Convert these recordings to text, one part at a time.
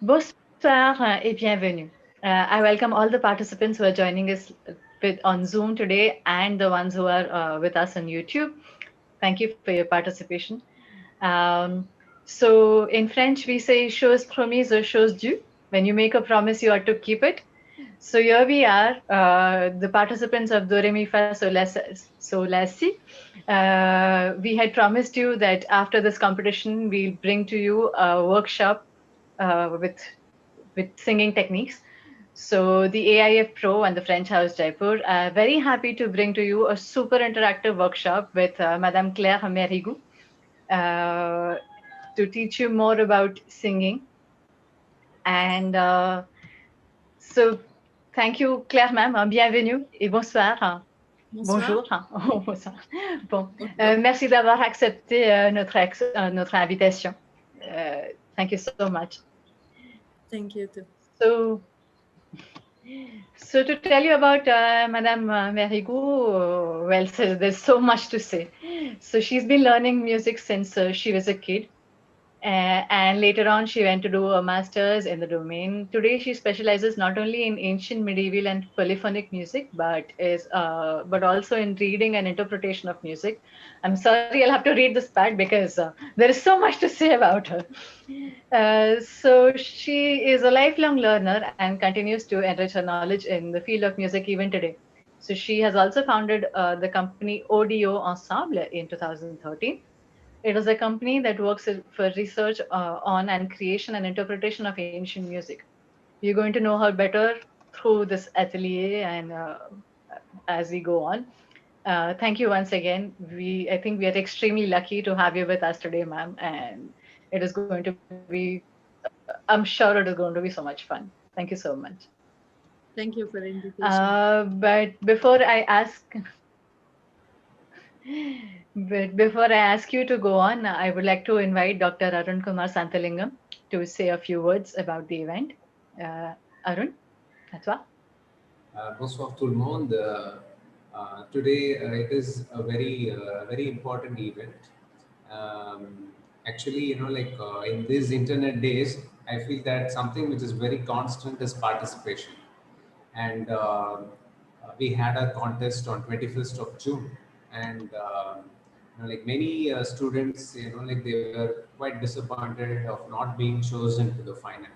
Bonsoir et bienvenue. I welcome all the participants who are joining us on Zoom today and the ones who are with us on YouTube. Thank you for your participation. So in French, we say chose promise or chose due. When you make a promise, you are to keep it. So here we are, the participants of Do Re Mi Fa So La Si. We had promised you that after this competition, we'll bring to you a workshop with singing techniques. So the AIF Pro and the French House Jaipur are very happy to bring to you a super interactive workshop with Madame Claire Merigoux uh, to teach you more about singing. And so thank you Claire ma'am, bienvenue et bonsoir. Bonsoir. Bonjour. Bonsoir. Bon, Bonjour. merci d'avoir accepté notre invitation. Thank you so much. Thank you too. So to tell you about Madame Mérigoux, well, so there's so much to say. So she's been learning music since she was a kid. And later on, she went to do a master's in the domain. Today, she specializes not only in ancient, medieval, and polyphonic music, but also in reading and interpretation of music. I'm sorry, I'll have to read this part because there is so much to say about her. So she is a lifelong learner and continues to enrich her knowledge in the field of music even today. So she has also founded the company Audio Ensemble in 2013. It is a company that works for research on and creation and interpretation of ancient music. You're going to know her better through this atelier and as we go on. Thank you once again. I think we are extremely lucky to have you with us today, ma'am, and it is going to be. I'm sure it is going to be so much fun. Thank you so much. Thank you for the invitation. But before I ask, But before I ask you to go on, I would like to invite Dr. Arun Kumar Santalingam to say a few words about the event. Arun, à toi. Bonsoir tout le monde. Today it is a very important event. Actually, in these internet days, I feel that something which is very constant is participation. And we had a contest on 21st of June, and like many students, they were quite disappointed of not being chosen to the final.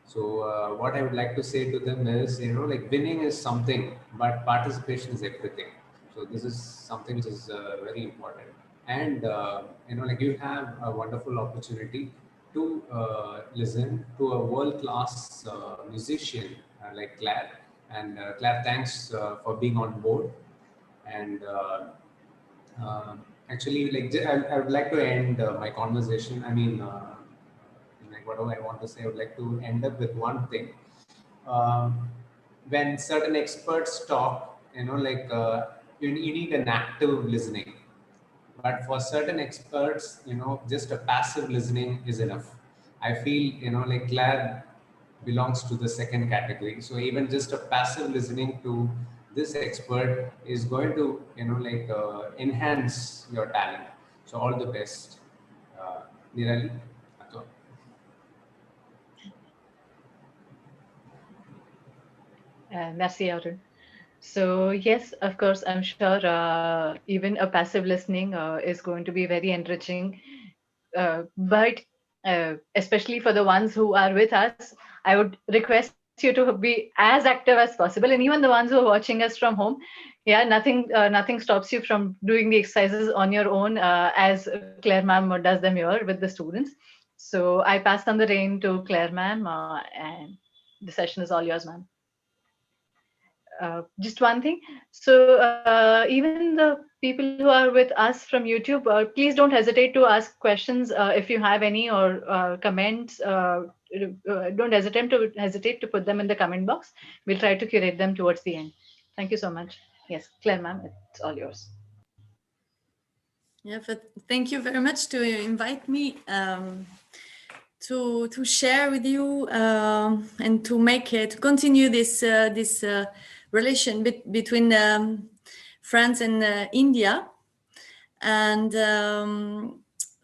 So what I would like to say to them is, like winning is something, but participation is everything. So this is something which is very important. And, like you have a wonderful opportunity to listen to a world-class musician like Claire. And Claire, thanks for being on board. And actually, I would like to end my conversation. Like whatever I want to say, I would like to end up with one thing. When certain experts talk, you need an active listening. But for certain experts, just a passive listening is enough. I feel, like Claire belongs to the second category. So even just a passive listening to this expert is going to, enhance your talent. So all the best, Nirali. Merci, Arun. So yes, of course, I'm sure even a passive listening is going to be very enriching. But especially for the ones who are with us, I would request you to be as active as possible. And even the ones who are watching us from home, yeah, nothing stops you from doing the exercises on your own, as Claire ma'am does them here with the students. So I pass on the rein to Claire ma'am, and the session is all yours, ma'am. Just one thing. So even the people who are with us from YouTube, please don't hesitate to ask questions if you have any, or comments. Don't hesitate to put them in the comment box. We'll try to curate them towards the end. Thank you so much. Yes, Claire, ma'am, it's all yours. Yeah, but thank you very much to invite me to share with you and to make to continue this relation between France and India. And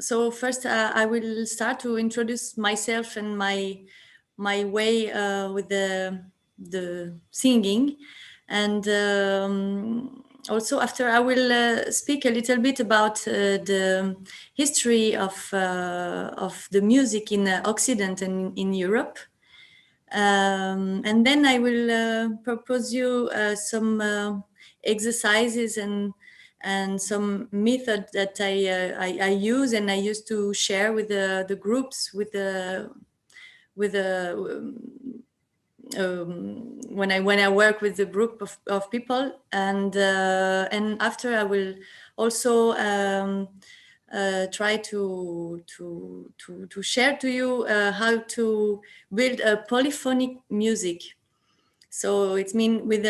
so first I will start to introduce myself and my my way with the singing. And also after I will speak a little bit about the history of the music in Occident and in Europe. And then I will propose you some exercises and some method that I use and I used to share with the groups with the when I work with a group of people, and after I will also try to share to you how to build a polyphonic music. So it means with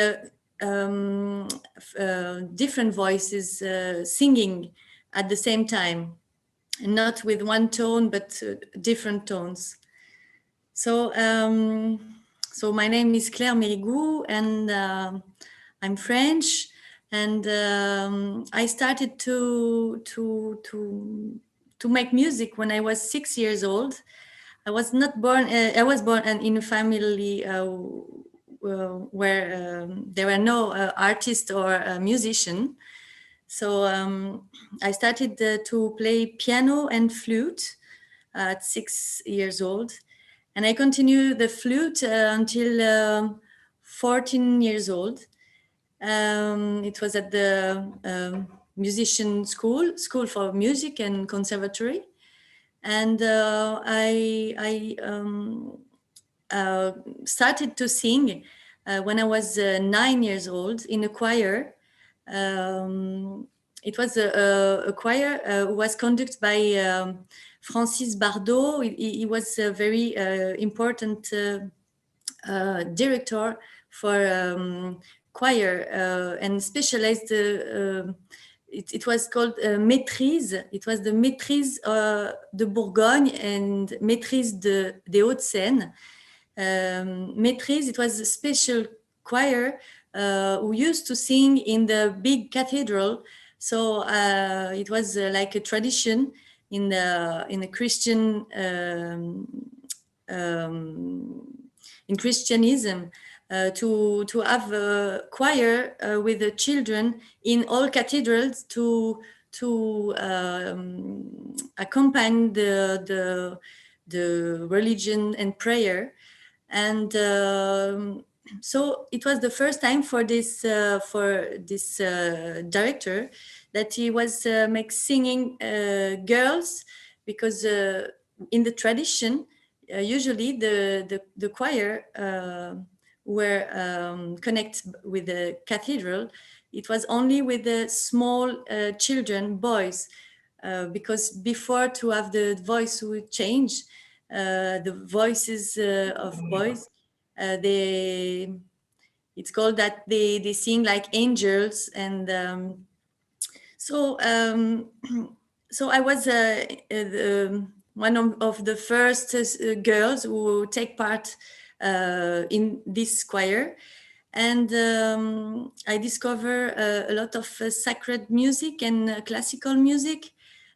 different voices singing at the same time, and not with one tone but different tones. So so my name is Claire Mérigoux, and I'm French, and I started to make music when I was 6 years old. I was not born. I was born in a family where there were no artist or musician. So I started to play piano and flute at 6 years old, and I continued the flute until 14 years old. It was at the musician school for music and conservatory, and I started to sing when I was 9 years old in a choir. It was a choir who was conducted by Francis Bardot. He was a very important director for choir and specialized. It was called Maîtrise. It was the Maîtrise de Bourgogne and Maîtrise des Hauts-de-Seine. Maîtrise, it was a special choir who used to sing in the big cathedral. So it was like a tradition in the Christian in Christianism to have a choir with the children in all cathedrals to accompany the religion and prayer. And so it was the first time for this director that he was singing girls, because in the tradition usually the choir were connected with the cathedral. It was only with the small children, boys, because before to have the voice would change. The voices of boys, it's called that they sing like angels, and so so I was one of the first girls who take part in this choir, and I discover a lot of sacred music and classical music,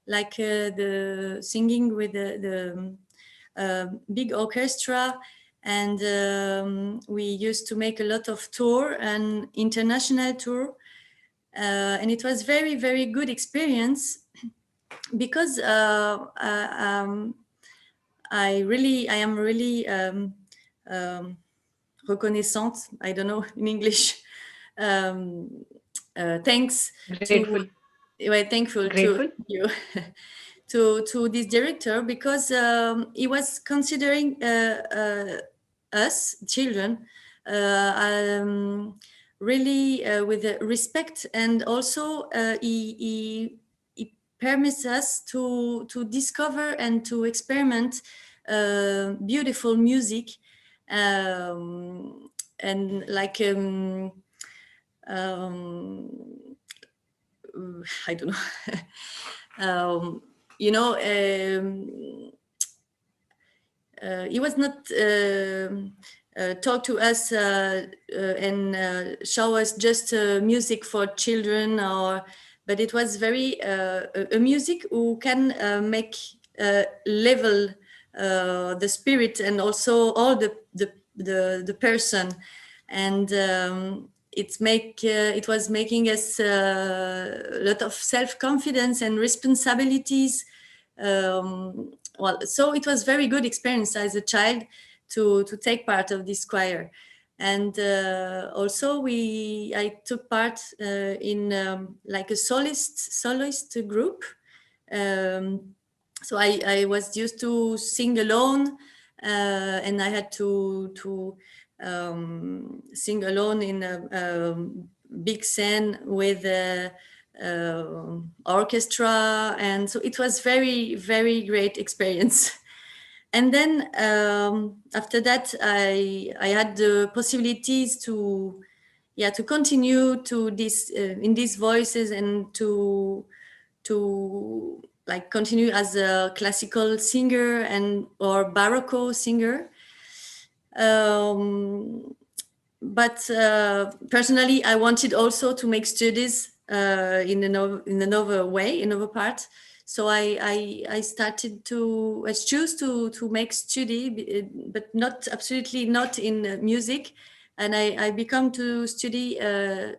like the singing with the big orchestra, and we used to make a lot of tour and international tour, and it was very, very good experience because I am really reconnaissante. I don't know in English. Thanks Grateful. thankful Grateful. to you. To this director, because he was considering us children really with respect, and also he permits us to discover and to experiment beautiful music, and like I don't know. You know, he was not talk to us and show us just music for children, but it was very a music who can make level the spirit and also all the person, and it was making us a lot of self-confidence and responsibilities. Well, so it was very good experience as a child to take part of this choir. And also I took part in like a soloist group. So I was used to sing alone, and I had to sing alone in a big scene with orchestra, and so it was very great experience. And then after that, I had the possibilities to continue to this in these voices, and to like continue as a classical singer and or baroque singer. But personally, I wanted also to make studies in another way, another part. So I started I choose to make study, but not absolutely not in music. And I become to study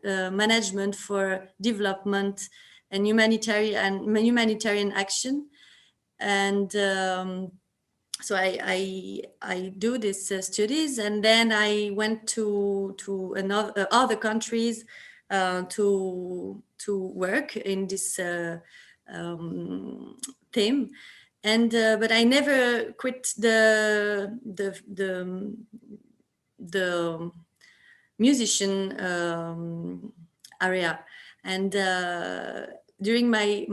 management for development and humanitarian action. And so I do these studies, and then I went to another other countries to work in this theme. And but I never quit the musician area. And during my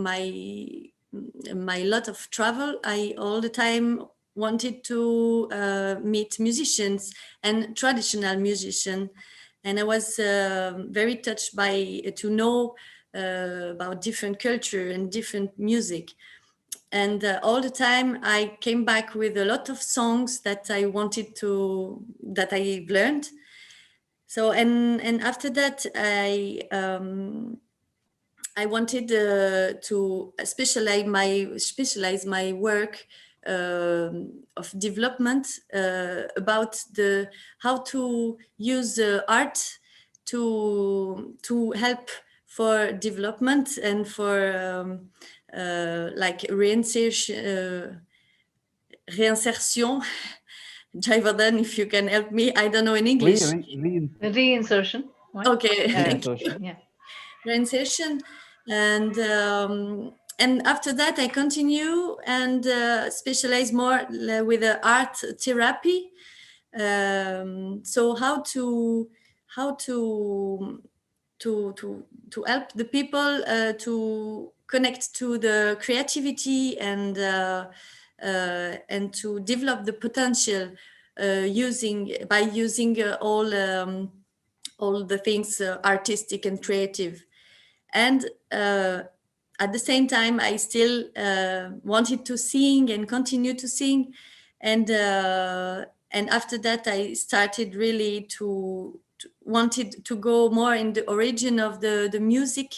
lot of travel, I all the time wanted to meet musicians and traditional musicians, and I was very touched by to know about different culture and different music. And all the time I came back with a lot of songs that I wanted that I learned. So and after that I wanted to specialize my work of development about how to use art to help for development and for like reinsertion. Jaivardan, if you can help me, I don't know in English. Reinsertion. What? Okay, thank you. Yeah. Reinsertion. And after that I continue and specialize more with art therapy. So how to help the people to connect to the creativity and to develop the potential using all the things artistic and creative. And at the same time, I still wanted to sing and continue to sing. And after that, I started really wanted to go more in the origin of the music.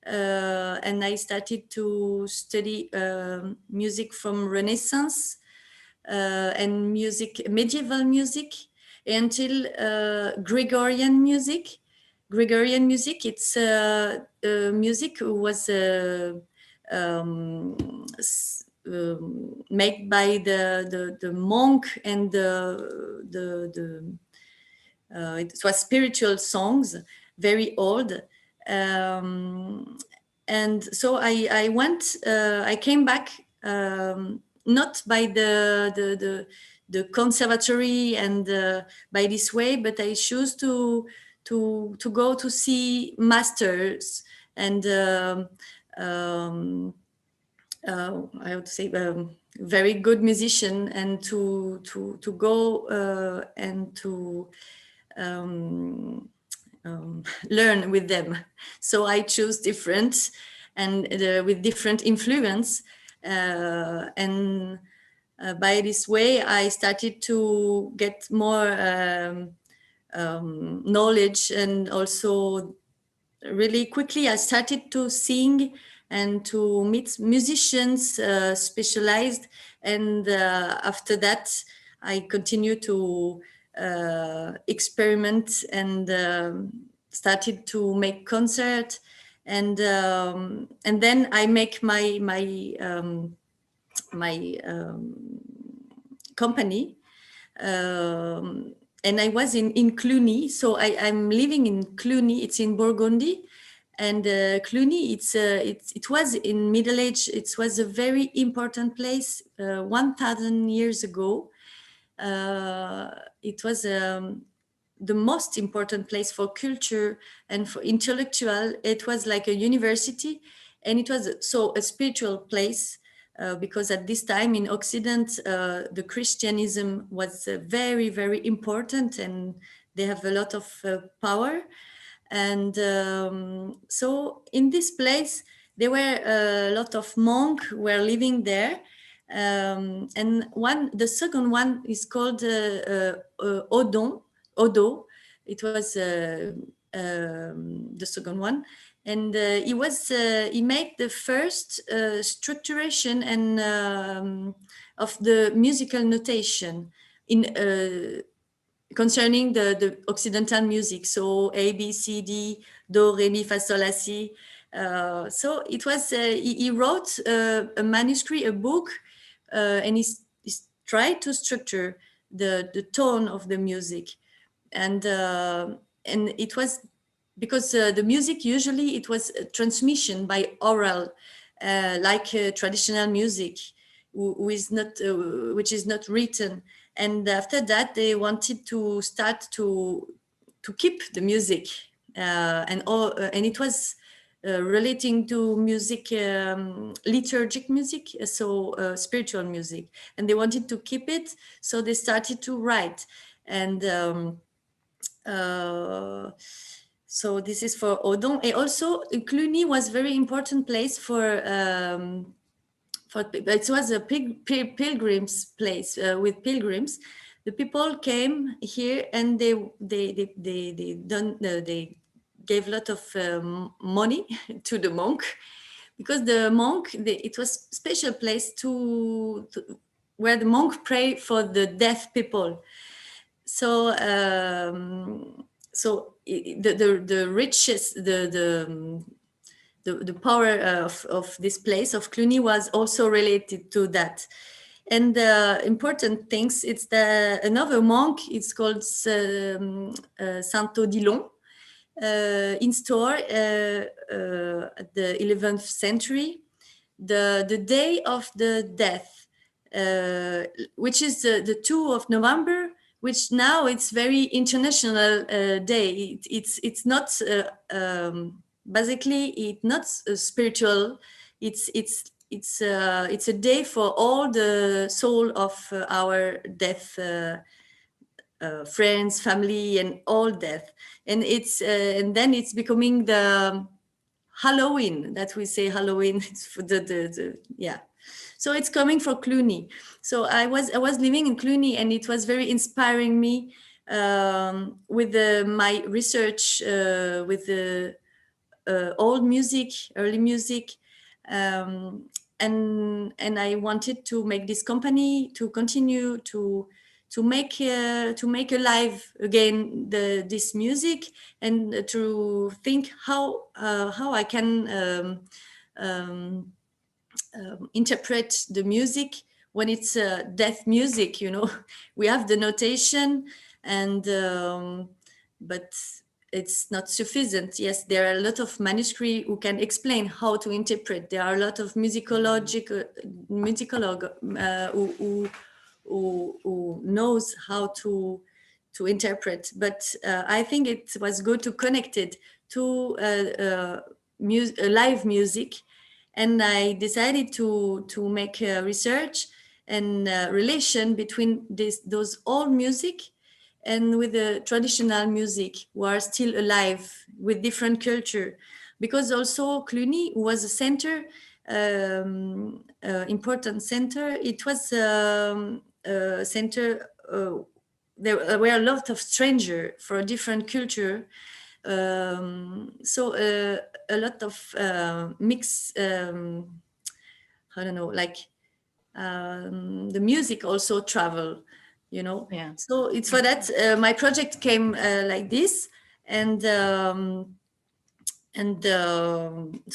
And I started to study music from Renaissance and medieval music, until Gregorian music. Gregorian music, it's music was made by the monk, and it was spiritual songs, very old. And so I came back, not by the conservatory and by this way, but I choose to go to see masters and I would say very good musician, and to go and to learn with them. So I choose different and with different influence, and by this way I started to get more knowledge, and also really quickly I started to sing and to meet musicians specialized And after that, I continue to experiment and started to make concert, and then I make my company, and I was in Cluny. So I'm living in Cluny. It's in Burgundy, and Cluny. It was in Middle Age. It was a very important place 1,000 years ago. It was the most important place for culture and for intellectual. It was like a university, and it was so a spiritual place, because at this time in Occident, the Christianism was very, very important, and they have a lot of power. And so in this place, there were a lot of monks were living there. And the second one is called Odo. It was the second one, and he made the first structuration and of the musical notation in concerning the Occidental music. So A, B, C, D, Do, Re, Mi, Fa, Sol, La, Si. So it was he wrote a manuscript, a book, and he tried to structure the tone of the music, and it was because the music usually it was a transmission by oral, like traditional music, who is not which is not written. And after that, they wanted to start to keep the music, and it was relating to music, liturgic music, so spiritual music, and they wanted to keep it, so they started to write. And so this is for Odon. And also Cluny was very important place for it was a pilgrims place, with pilgrims. The people came here, and they gave a lot of money to the monk, because the monk, it was special place where the monk pray for the deaf people. So the richest, the power of this place of Cluny was also related to that. And important things, it's another monk, it's called Saint Odilon, installed at the 11th century, the day of the death, which is the 2 of November, which now it's very international day. It's not basically it's not spiritual. It's a day for all the soul of our death friends, family, and all death. And and then it's becoming the Halloween, that we say Halloween. It's for yeah. So it's coming for Cluny. So I was living in Cluny, and it was very inspiring me with my research with the old music, early music, and I wanted to make this company to continue to make alive again this music, and to think how I can interpret the music when it's death music. We have the notation, and but it's not sufficient. Yes, there are a lot of manuscripts who can explain how to interpret. There are a lot of musicolog who knows how to interpret. But I think it was good to connect it to live music, and I decided to make research and relation between those old music and with the traditional music, who are still alive with different culture. Because also Cluny was a center, important center. It was a center. There were a lot of strangers for a different culture. So a lot of mix. I don't know, like the music also travel, you know. Yeah. So it's for that my project came like this. And so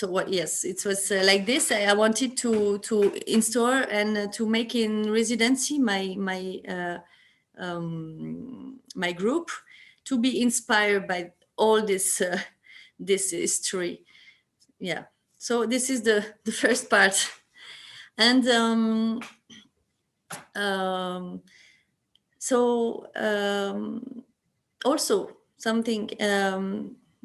what, yes, it was like this. I wanted to install and to make in residency my group, to be inspired by all this this history. Yeah, so this is the first part. And um, so also something,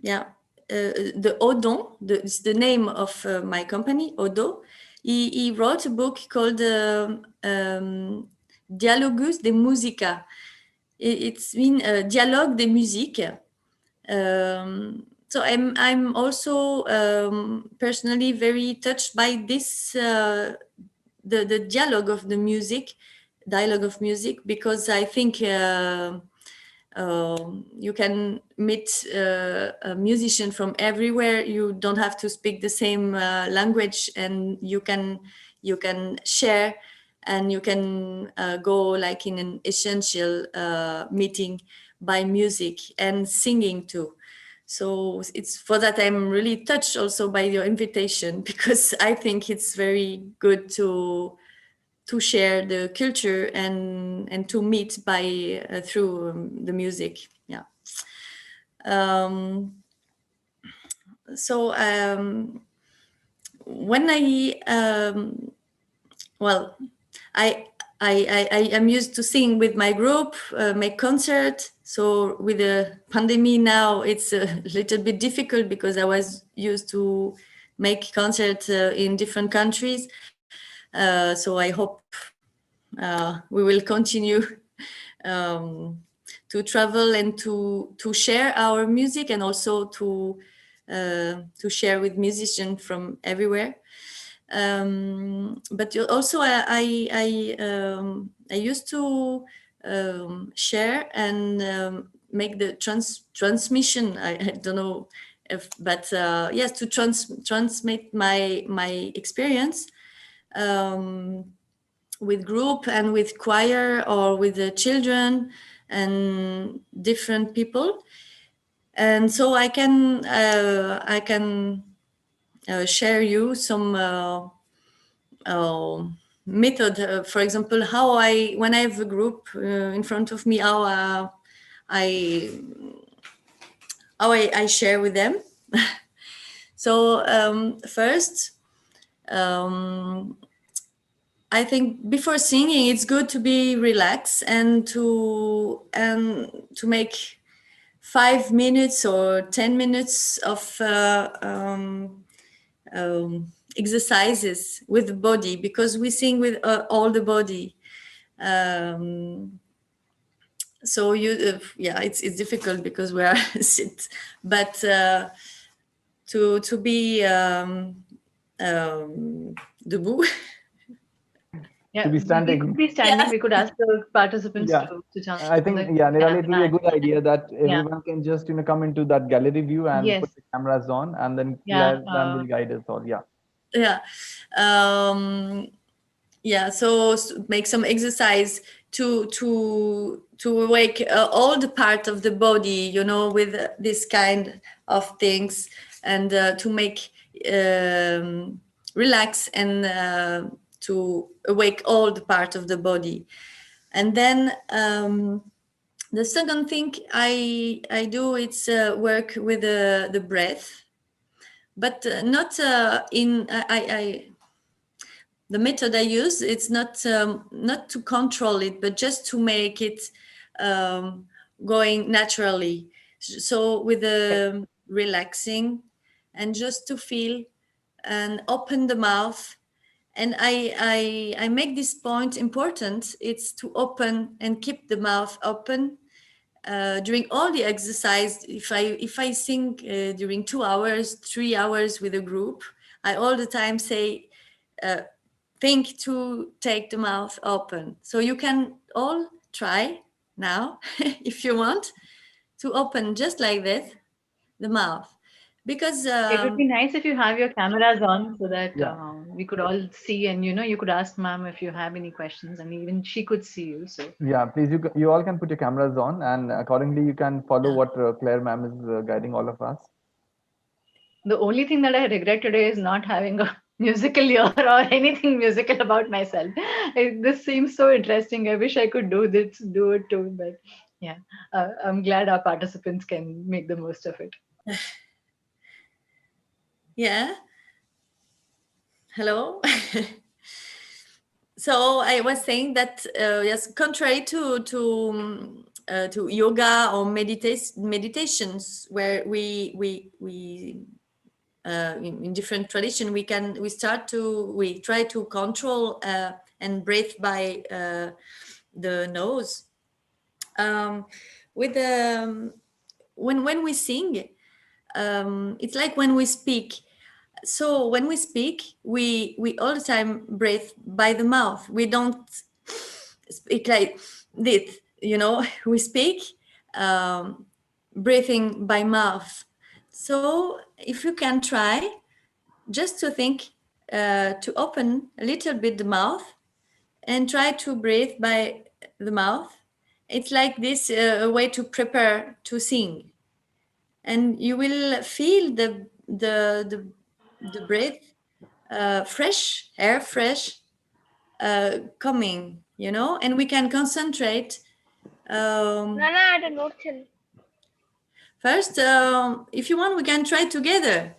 yeah, the Odon, it's the name of my company, Odo. He wrote a book called Dialogus de Musica. It's been Dialogue de Musique. So I'm also personally very touched by this the dialogue of music, because I think you can meet a musician from everywhere. You don't have to speak the same language, and you can share, and you can go like in an essential meeting by music and singing too. So it's for that I'm really touched also by your invitation, because I think it's very good to share the culture and to meet by through the music. Yeah. Um, so when well, I I am used to sing with my group, make concert. So with the pandemic now, it's a little bit difficult, because I was used to make concerts in different countries. So I hope we will continue to travel and to share our music, and also to share with musicians from everywhere. But also I used to share and make the transmission. I don't know if, but yes, to transmit my experience with group and with choir, or with the children and different people. And so I can share you some method. For example, how when I have a group in front of me, I I share with them. So first, I think before singing, it's good to be relaxed and to make 5 minutes or 10 minutes of exercises with the body, because we sing with all the body. So yeah, it's difficult because we are sit, but to be debout. Yeah, To be we standing. could be standing. Yeah. We could ask the participants Yeah, to jump I to the think, yeah, Nirali, it will be a camera. good idea that Yeah. everyone can just, come into that gallery view and Yes. put the cameras on, and then Yeah. Glam will guide us all. Yeah. Yeah. Yeah, so make some exercise to awake all the part of the body, with this kind of things, and to make relax, and to awake all the part of the body. And then the second thing I do, it's work with the breath, but not in the method I use, it's not to control it, but just to make it going naturally. So with the relaxing, and just to feel and open the mouth. And I make this point important. It's to open and keep the mouth open during all the exercise. If I sing during 2 hours, 3 hours with a group, I all the time say, think to take the mouth open. So you can all try now, if you want, to open just like this, the mouth. because It would be nice if you have your cameras on so that Yeah. we could all see, and you could ask ma'am if you have any questions, and even she could see you. So Yeah, please, you all can put your cameras on, and accordingly you can follow what Claire ma'am is guiding all of us. the only thing that I regret today is not having a musical ear or anything musical about myself. This seems so interesting. I wish I could do it too, but yeah, I'm glad our participants can make the most of it. yeah. Hello. So I was saying that yes, contrary to yoga or meditations, where we in different tradition we try to control and breathe by the nose. With when we sing, it's like when we speak. So when we speak, we all the time breathe by the mouth. We don't speak like this, we speak breathing by mouth. So if you can try just to think, to open a little bit the mouth and try to breathe by the mouth. It's like this, a way to prepare to sing, and you will feel the breath, fresh air, fresh coming, and we can concentrate. First, if you want, we can try together.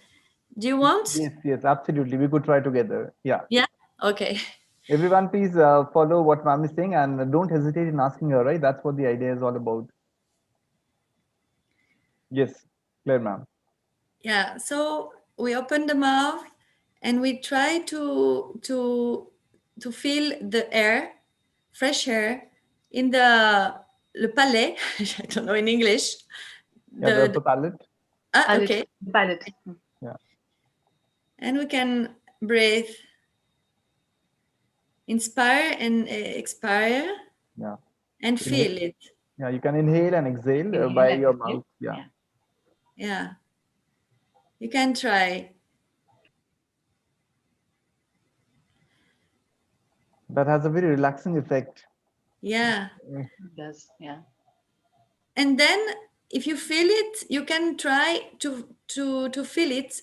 Do you want? Yes, absolutely. We could try together. Yeah. Yeah. Okay. Everyone, please follow what ma'am is saying, and don't hesitate in asking her. Right, that's what the idea is all about. Yes, Claire ma'am. Yeah. So we open the mouth, and we try to feel the air, fresh air, in le palais. I don't know in English. Yeah, the upper palate. Okay. Palette. Yeah. And we can breathe, inspire and expire. Yeah. And feel it. Yeah, you can inhale and exhale Inhale by and your exhale. mouth. Yeah. Yeah. You can try. That has a very relaxing effect. Yeah. It does. Yeah. And then if you feel it, you can try to feel it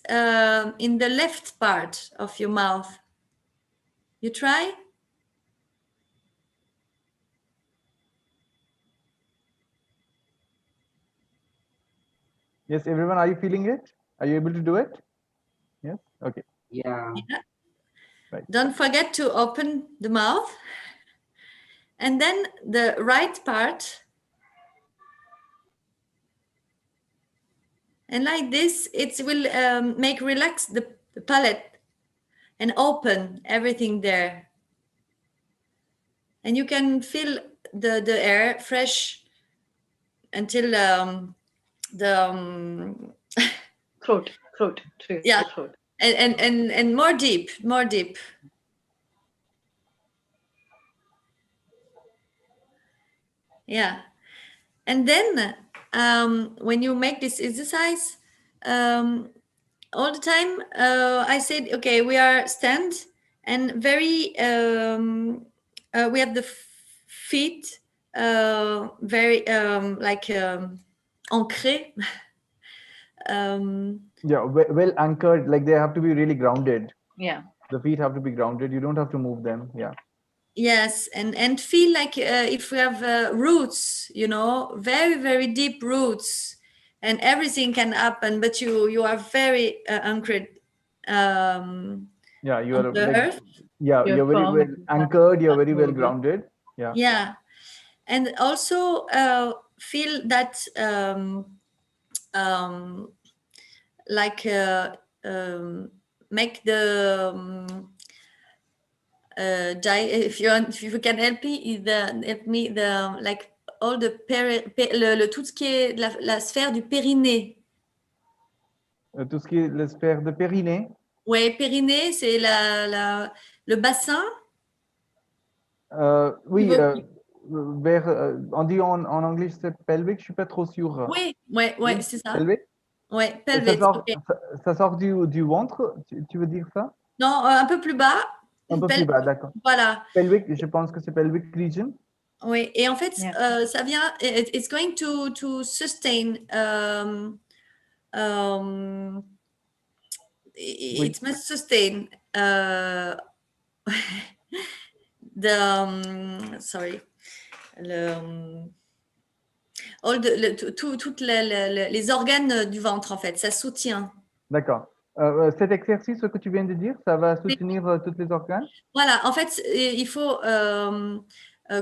in the left part of your mouth. You try? Yes, everyone, are you feeling it? Are you able to do it? Yes. Okay. Yeah. Right. Don't forget to open the mouth. And then the right part. And like this, it will make relax the palate and open everything there. And you can feel the air fresh until the Throat. yeah, Throat. and more deep. Yeah. And then when you make this exercise, all the time I said, okay, we are stand and very we have the feet very like ancré. Yeah, well anchored, like they have to be really grounded. Yeah. The feet have to be grounded. You don't have to move them. Yeah. Yes, and feel like if we have roots, very, very deep roots, and everything can happen, but you are very anchored. Yeah, you On are the like, earth. you're very firm well and anchored. You're very well movable. grounded. Yeah. Yeah, and also feel that like make the if you can help me like all the tout ce qui est la sphère du périnée. Tout ce qui est la sphère de périnée. Ouais, périnée, c'est le bassin. Oui, vers, on dit en anglais c'est pelvic, je suis pas trop sûr. Oui, ouais, Oui, c'est ça. pelvic. Ouais, pelvis. Ok. Ça sort du ventre, tu veux dire ça? Non, un peu plus bas. Un peu plus bas, d'accord. Voilà. Pelvic, je pense que c'est pelvic region. Oui, et en fait, Yeah. ça vient, it's going to sustain, it must sustain sorry, toutes les organes du ventre, en fait, ça soutient. D'accord. Cet exercice que tu viens de dire, ça va soutenir tous les organes? Voilà, en fait, il faut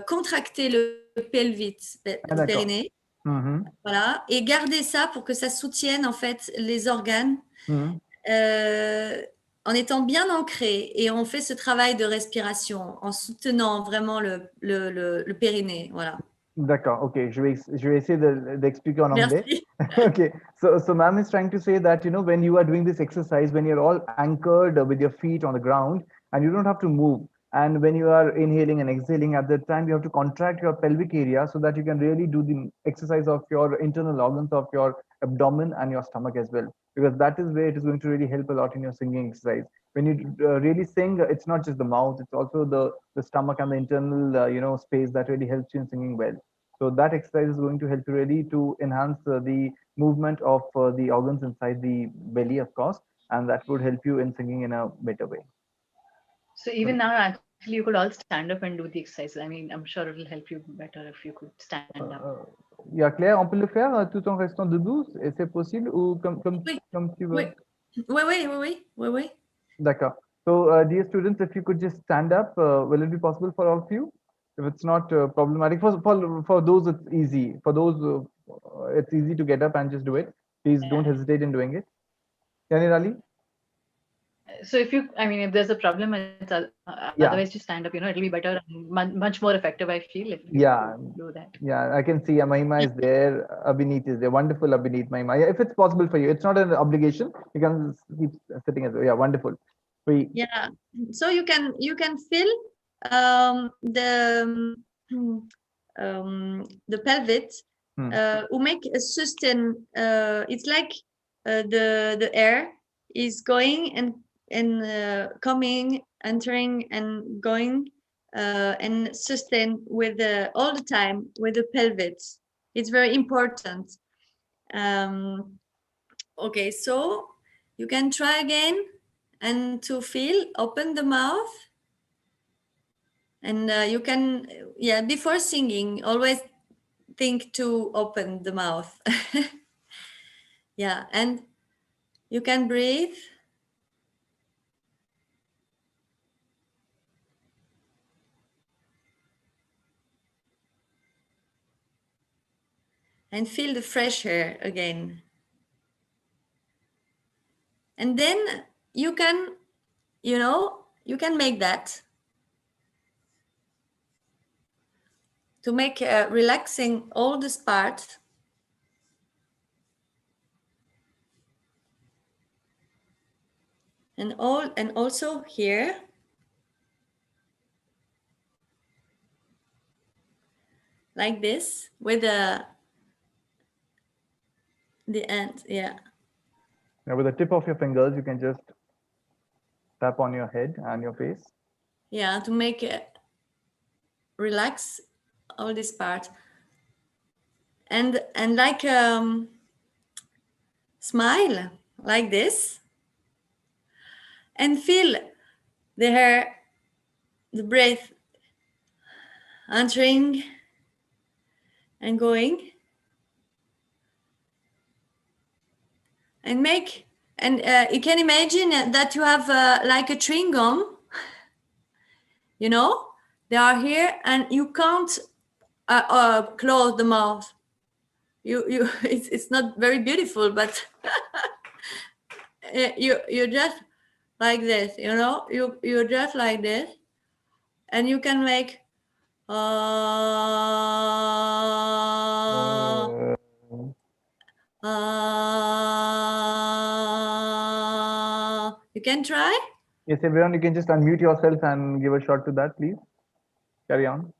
contracter le pelvis, le périnée. Voilà, et garder ça pour que ça soutienne en fait les organes en étant bien ancré. Et on fait ce travail de respiration en soutenant vraiment le périnée. Voilà. D'accord, ok, je vais essayer d'expliquer en anglais. Merci. Okay, so ma'am is trying to say that, you know, when you are doing this exercise, when you're all anchored with your feet on the ground and you don't have to move, and when you are inhaling and exhaling, at that time you have to contract your pelvic area so that you can really do the exercise of your internal organs of your abdomen and your stomach as well, because that is where it is going to really help a lot in your singing exercise. When you really sing, it's not just the mouth, it's also the stomach and the internal you know, space that really helps you in singing well. So that exercise is going to help you really to enhance the movement of the organs inside the belly, of course, and that would help you in singing in a better way. So even now, actually, you could all stand up and do the exercise. I mean, I'm sure it will help you better if you could stand up. Yeah, Claire, on peut le faire tout en restant debout, et c'est possible, ou Oui. comme tu veux? Oui. D'accord. So, dear students, if you could just stand up, will it be possible for all of you? If it's not problematic, for those it's easy. For those, it's easy to get up and just do it. Please don't hesitate in doing it. Yani Rali? So if you, I mean, if there's a problem, it's otherwise just stand up. You know, it'll be better and much more effective. I feel if you do that. Yeah, I can see Mahima is there. Abhineet is there. Wonderful, Abhineet, Mahima. Yeah, if it's possible for you, it's not an obligation. You can keep sitting as well. Yeah, wonderful. Yeah. So you can feel the pelvis who make a sustain. It's like the air is going and coming, entering and going and sustain with all the time with the pelvis. It's very important. Okay, so you can try again and to feel, open the mouth. And you can, before singing, always think to open the mouth. Yeah, and you can breathe. And feel the fresh air again. And then you can, you can make that to make relaxing all this part. And also here. Like this with the end, yeah. Now with the tip of your fingers, you can just tap on your head and your face. Yeah, to make it relax all this part. And like smile like this. And feel the air, the breath entering and going. And you can imagine that you have like a chewing gum, you know, they are here and you can't close the mouth. It's not very beautiful, but you're just like this, you know, you're just like this, and you can make you can try. Yes, everyone, you can just unmute yourself and give a shot to that, please. Carry on.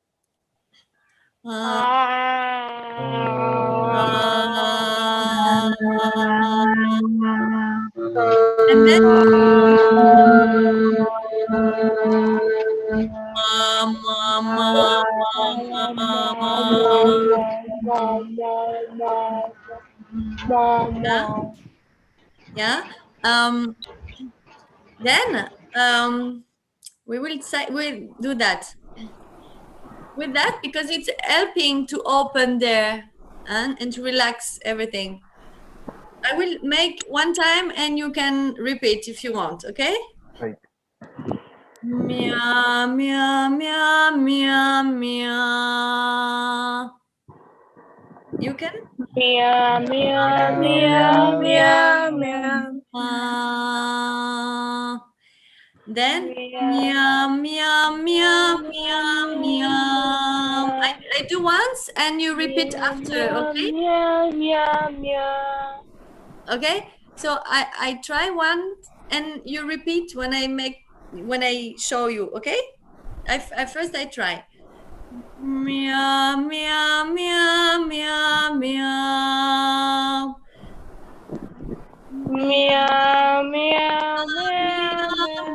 And then yeah. Then we will do that with that because it's helping to open there and to relax everything. I will make one time and you can repeat if you want, okay? Right. Meow, meow, meow, meow, meow. You can? Meow, meow, meow, meow, meow. Then meow, meow, meow, meow, meow. I do once and you repeat after, okay? Meow, meow, meow. Okay, so I try one and you repeat when I show you, okay? First I try. Meow, meow, meow, meow, meow. Meow, meow, meow,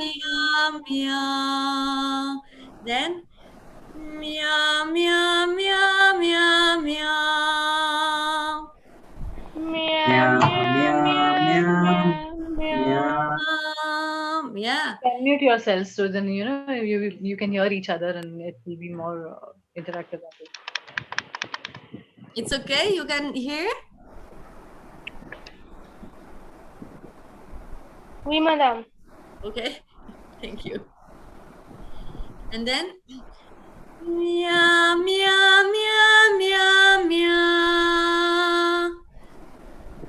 Meow, meow. Then meow, meow, meow, meow, meow. meow, meow, meow, meow. Yeah. Unmute yourselves so then you can hear each other and it will be more interactive that way. It's okay. You can hear. Oui, madame. Okay. Thank you. And then meow, meow, meow, meow, meow.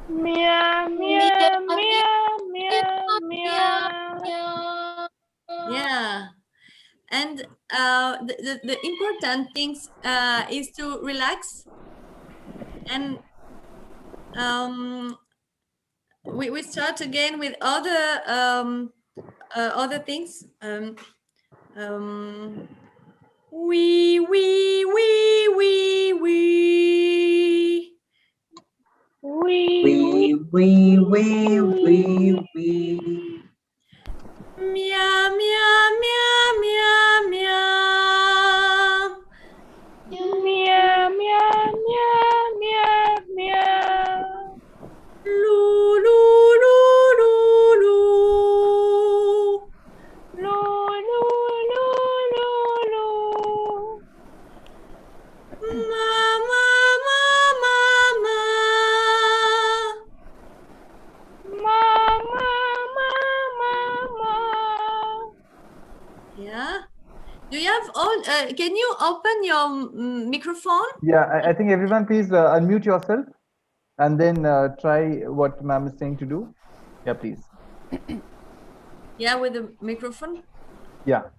Meow, meow, meow, meow, meow. Yeah. And the important things is to relax and we start again with other things. We. Meow, meow, meow, meow, meow. Meow, meow, meow, meow, meow. Loo, loo, loo, loo, loo. Loo, loo, loo, loo, loo. Mama, mama, mama. Mama, mama, mama. Yeah. Do you have all? Can you open your microphone? Yeah, I think everyone please unmute yourself and then try what ma'am is saying to do. Yeah, please. Yeah, with the microphone. Yeah.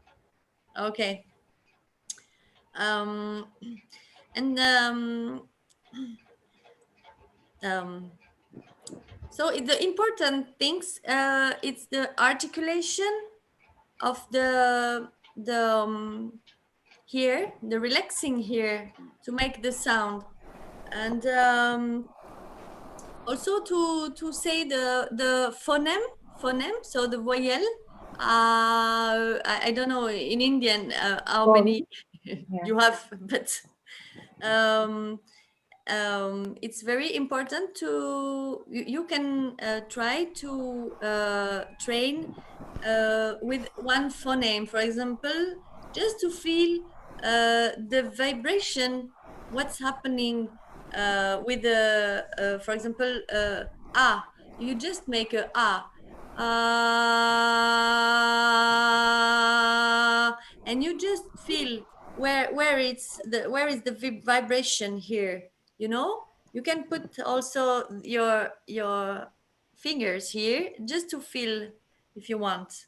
Okay. And so the important things it's the articulation of the here, the relaxing here to make the sound, and also to say the phoneme, so the voyelle. I don't know in Indian how many you have, but it's very important to you can try to train with one phoneme, for example, just to feel the vibration, what's happening with the for example ah, you just make a and you just feel where is the vibration here, you know. You can put also your fingers here just to feel if you want.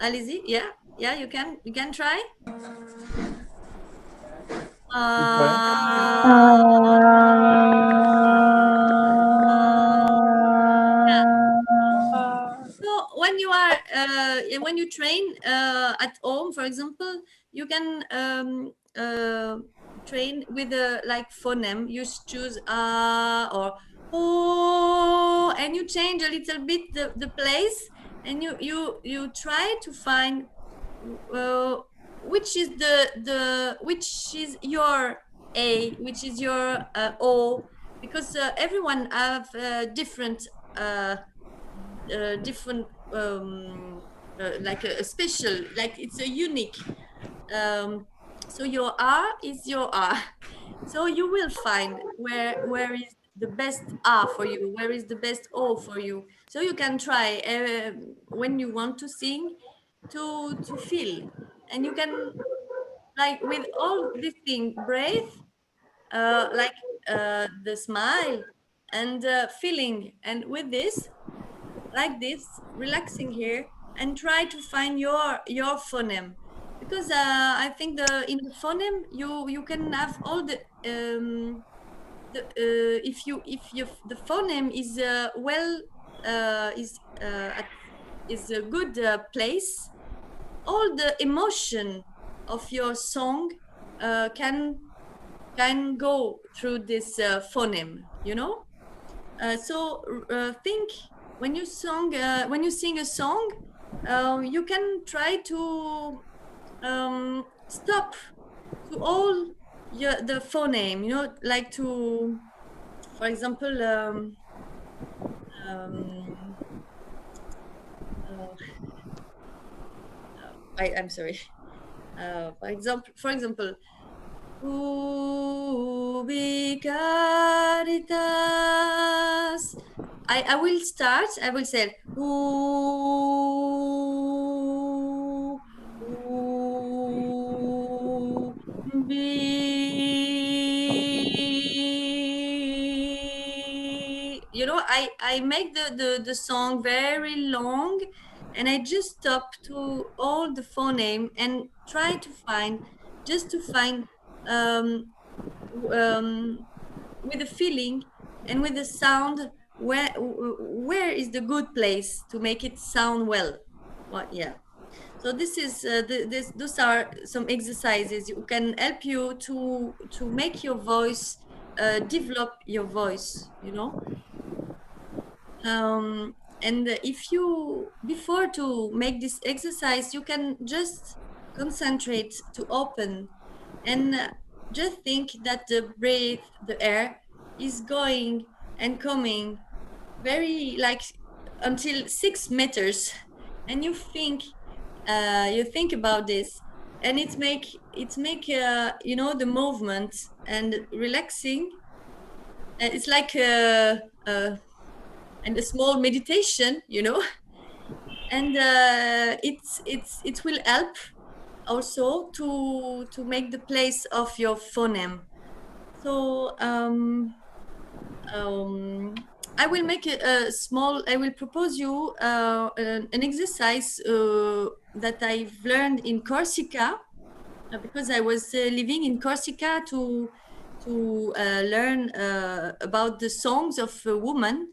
Allez-y, yeah, you can try. Please try. So when you are when you train at home, for example, you can train with a like phoneme. You choose or oh, and you change a little bit the place, and you try to find uh, which is which is your A, which is your O, because everyone have different different like a special, like it's a unique. um, so your R is your R. So you will find where is the best R for you, where is the best O for you. So you can try when you want to sing to feel, and you can like with all this thing breathe, like the smile and feeling, and with this like this relaxing here, and try to find your phoneme, because I think in the phoneme you can have all if you the phoneme is well is a good place, all the emotion of your song can go through this phoneme, you know. So think when you sing a song, you can try to stop to all the phoneme, you know, like to, for example, um, uh, I'm sorry. For example, ubi caritas. I will start. I will say you know, I make the song very long, and I just stop to all the phoneme and try to find, just to find um, with the feeling and with the sound, where is the good place to make it sound well. Well, yeah. So this is those are some exercises you can help you to make your voice, develop your voice, you know. And if you, before to make this exercise, you can just concentrate to open, and just think that the breath, the air is going and coming very like until 6 meters, and you think about this, and it's make you know, the movement and relaxing. It's like and a small meditation, you know. And it will help also to make the place of your phoneme. So I will make a small, I will propose you an exercise that I've learned in Corsica, because I was living in Corsica to learn about the songs of a woman,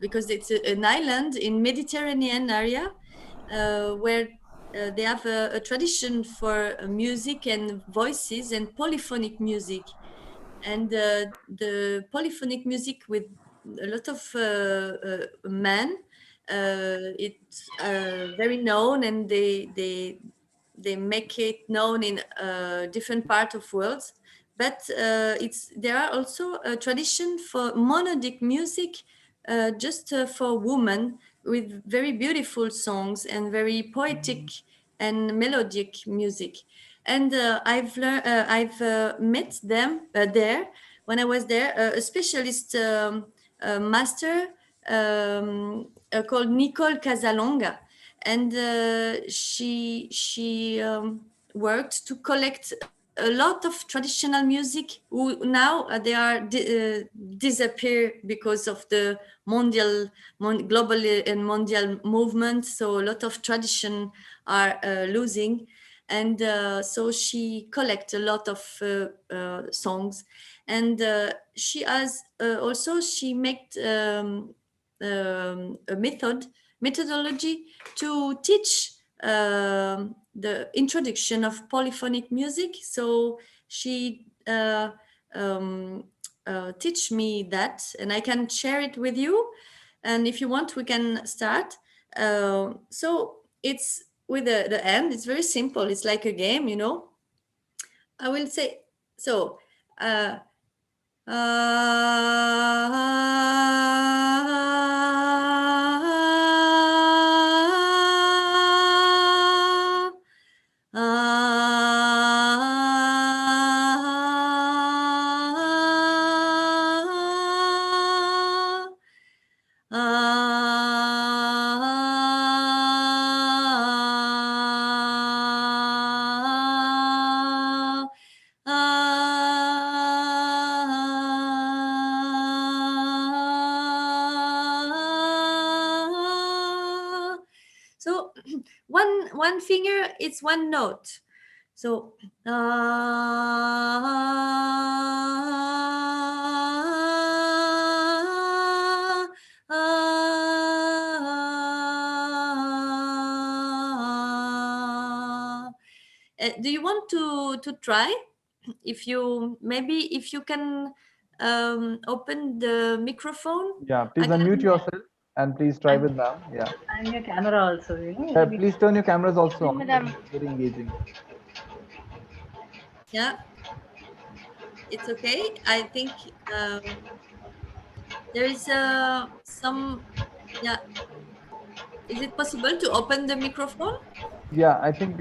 because it's an island in Mediterranean area, where they have a tradition for music and voices and polyphonic music. And the polyphonic music with a lot of men, it's very known, and they make it known in different part of worlds. But there are also a tradition for monodic music, just for women, with very beautiful songs and very poetic and melodic music. And I've met them there when I was there, a specialist master called Nicole Casalonga, and she worked to collect a lot of traditional music who now they are disappear because of the global and mondial movement. So a lot of tradition are losing, and so she collect a lot of songs, and she has also she made a methodology to teach the introduction of polyphonic music. So she teach me that, and I can share it with you. And if you want, we can start. So it's with the end. It's very simple. It's like a game, you know. I will say so. Uh, so one finger, it's one note. So do you want to try? If you maybe if you can open the microphone. Yeah, please I unmute can- yourself and please try with ma'am. Yeah. And your camera also, you know. it'll be- Please turn your cameras also on. Madam. It's very engaging. Yeah, it's okay. I think there is some. Yeah, is it possible to open the microphone? Yeah, I think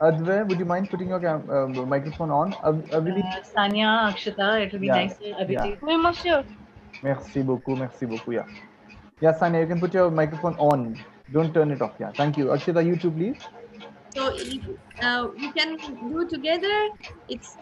Advay, would you mind putting your microphone on? Avili? Sanya, Akshita, it'll be Yeah, nicer. yeah. Abhijit. Oui, monsieur. Merci beaucoup, merci beaucoup. Yeah. Yeah, Sanya, you can put your microphone on. Don't turn it off. Yeah, thank you. Akshita, you too, please. So if, we can do together. It's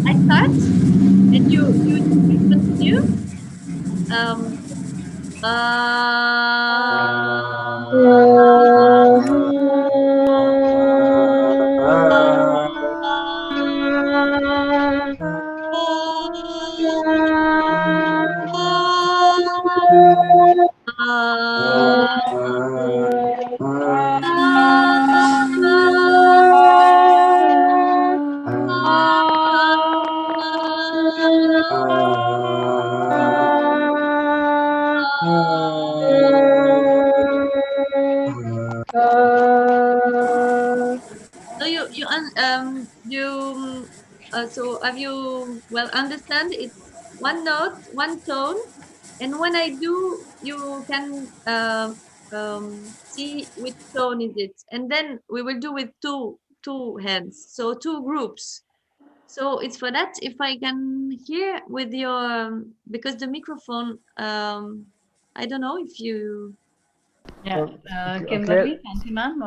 I start and you continue. Um, so so have you well understand it's one note, one tone, and when I do, you can see which tone is it, and then we will do with two hands, so two groups. So it's for that if I can hear with your because the microphone I don't know if you Yeah. Kimberly, thank you, ma'am.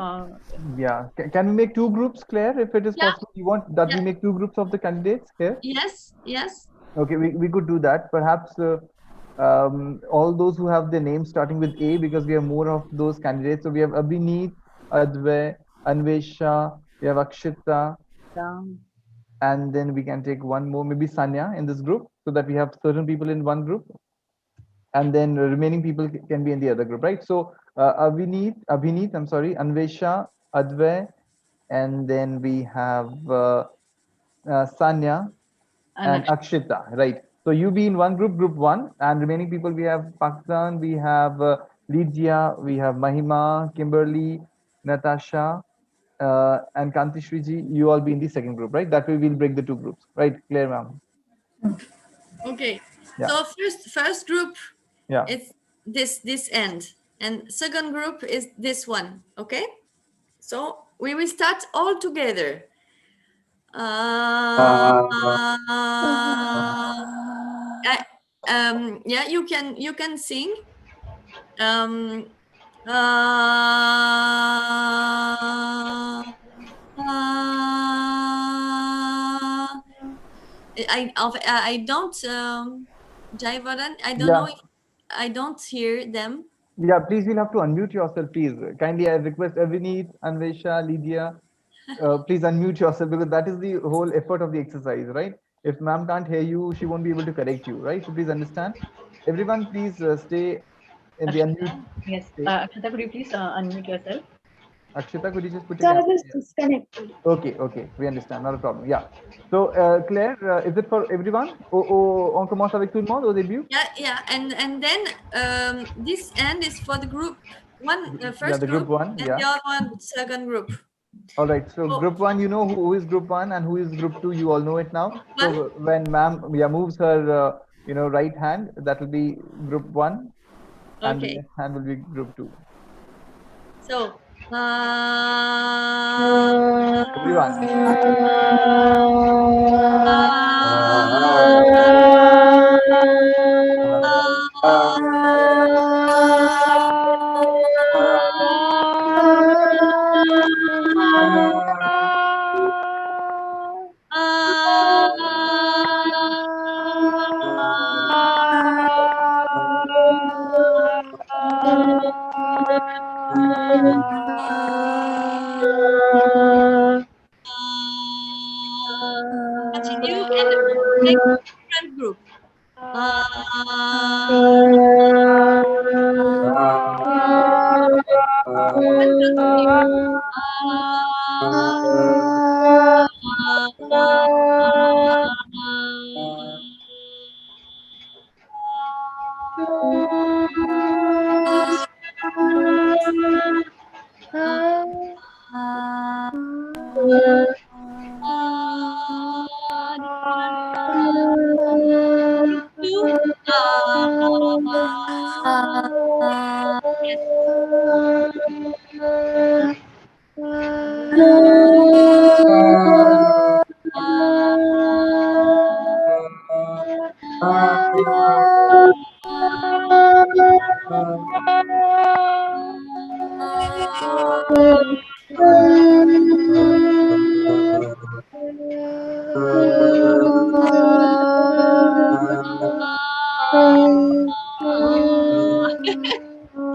Yeah. Can we make two groups, Claire, if it is Yeah. possible? You want that we Yeah. make two groups of the candidates here? yes. Okay, we could do that. Perhaps all those who have their names starting with A, because we have more of those candidates. So we have Abhineet, Advay, Anvesha, we have Akshita, and then we can take one more, maybe Sanya in this group, so that we have certain people in one group, and then remaining people can be in the other group, right? So Abhineet, I'm sorry, Anvesha, Advay, and then we have Sanya and Akshita, right? So you be in one group, group one, and remaining people we have Pakistan, we have Lydia, we have Mahima, Kimberly, Natasha, and Kantishriji. You all be in the second group, right? That way we'll break the two groups, right? Claire, ma'am. Okay. Yeah. So first group, Yeah. it's this end, and second group is this one. Okay. So we will start all together. Yeah, you can sing. I don't Jaivaran, I don't know if I don't hear them. Yeah, please, you'll have to unmute yourself, please. Kindly, I request Avineet, Anvesha, Lydia, please unmute yourself because that is the whole effort of the exercise, right? If ma'am can't hear you, she won't be able to correct you, right? So please understand. Everyone, please stay in the unmute Akshita, yes. state. Akshita, could you please unmute yourself? Akshita, could you just put So your I camera? was disconnected. Okay, okay, we understand, not a problem. Yeah. So, Claire, is it for everyone? On commence avec tout le monde au début? Yeah, and then this end is for the group one, Yeah, first the group group, one. and the Yeah. other one second group. All right. So So group one, you know who is group one and who is group two. You all know it now. one, So when ma'am moves her right hand, that will be group one, and the okay. left hand will be group two. So Everyone. continue and take different group.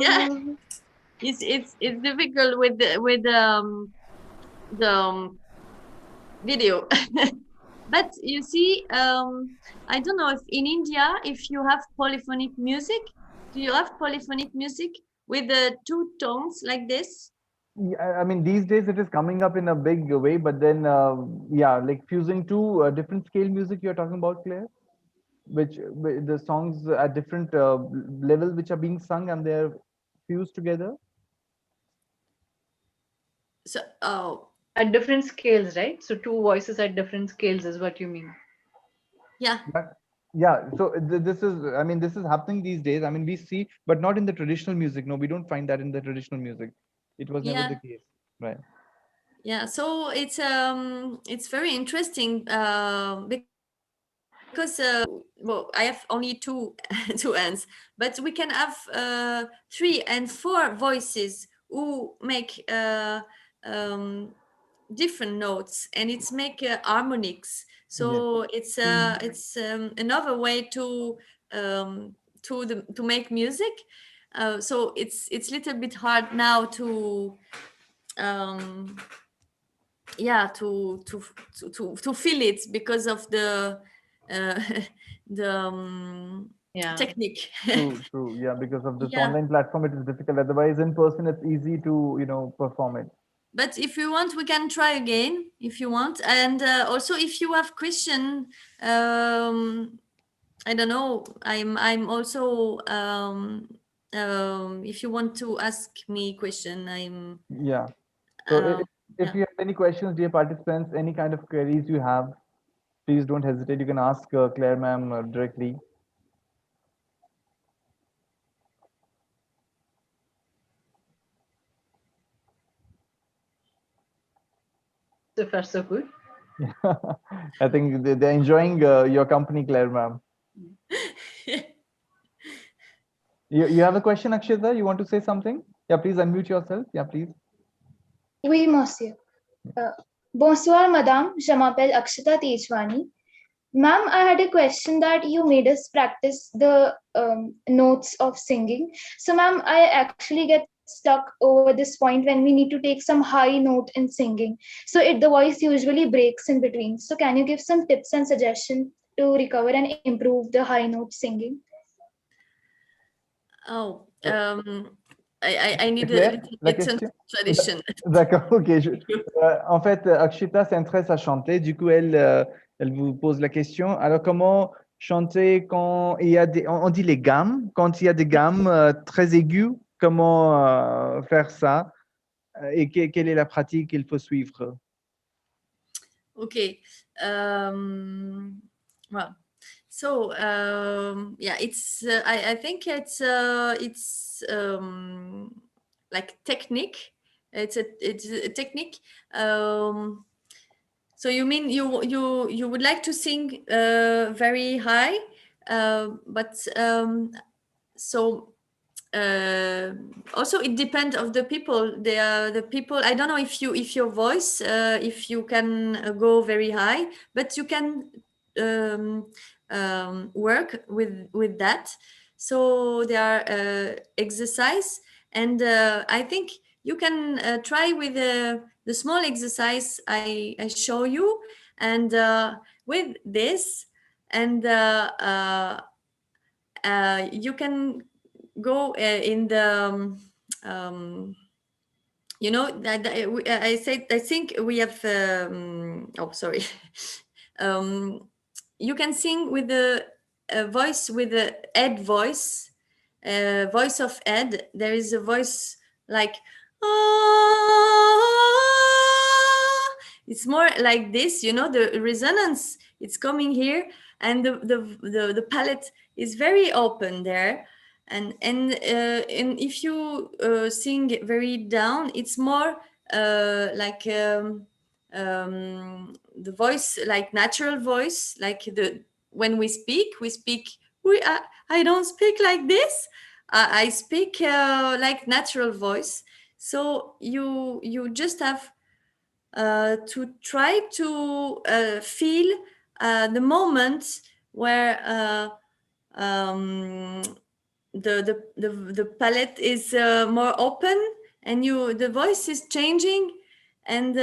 Yeah, it's difficult with the video. But you see, I don't know if in India, if you have polyphonic music, do you have polyphonic music with the two tones like this? Yeah, I mean, these days it is coming up in a big way, but then, yeah, like fusing two different scale music you're talking about, Claire, which the songs at different levels which are being sung and they're fused together. So, oh, At different scales, right? So two voices at different scales is what you mean. yeah. Yeah, so this is, I mean, this is happening these days. I mean, we see, but not in the traditional music. No, we don't find that in the traditional music. It was never Yeah. the case, right? Yeah, so it's very interesting because well, I have only two two ends, but we can have 3 and 4 voices who make different notes, and it's make harmonics. So it's another way to make music. So it's little bit hard now to um, yeah to feel it because of the uh, the Yeah. technique. True. Yeah, because of this Yeah, online platform, it is difficult. Otherwise, in person, it's easy to, perform it. but if you want we can try again if you want, and also if you have question, I don't know, I'm also if you want to ask me question, I'm Yeah. So if yeah. you have any questions, dear participants, any kind of queries you have, please don't hesitate. You can ask Claire ma'am directly. So far, so good. I think they're enjoying your company, Claire ma'am. You have a question, Akshita? You want to say something? Yeah, please unmute yourself. Yeah, please. Oui, monsieur. Bonsoir, madame. Je m'appelle Akshita Tejwani. Ma'am, I had a question that you made us practice the notes of singing. So, ma'am, I actually get stuck over this point when we need to take some high note in singing. So, the voice usually breaks in between. So, can you give some tips and suggestions to recover and improve the high note singing? Oh, I need C'est a clair, little la bit of question? tradition. D'accord, ok. En fait, Akshita s'intéresse à chanter. Du coup, elle vous pose la question. Alors, comment chanter quand il y a des... On dit les gammes. Quand il y a des gammes très aiguës, comment faire ça? Et quelle est la pratique qu'il faut suivre? Okay. Well, so yeah, it's I think it's like technique. It's a technique. So you mean you would like to sing very high, but so also it depends of the people. The people, I don't know if your voice if you can go very high, but you can work with that. So there are exercise, and I think you can try with the small exercise I show you, and with this, and you can go in the you know that I said I think we have oh sorry you can sing with the voice, with the Ed voice, voice of Ed. There is a voice like ah. It's more like this, you know, the resonance. It's coming here, and the palette is very open there, and if you sing very down, it's more like the voice, like natural voice, like the when we speak I don't speak like this. I speak like natural voice. So you just have to try to feel the moment where the palette is more open, and the voice is changing, and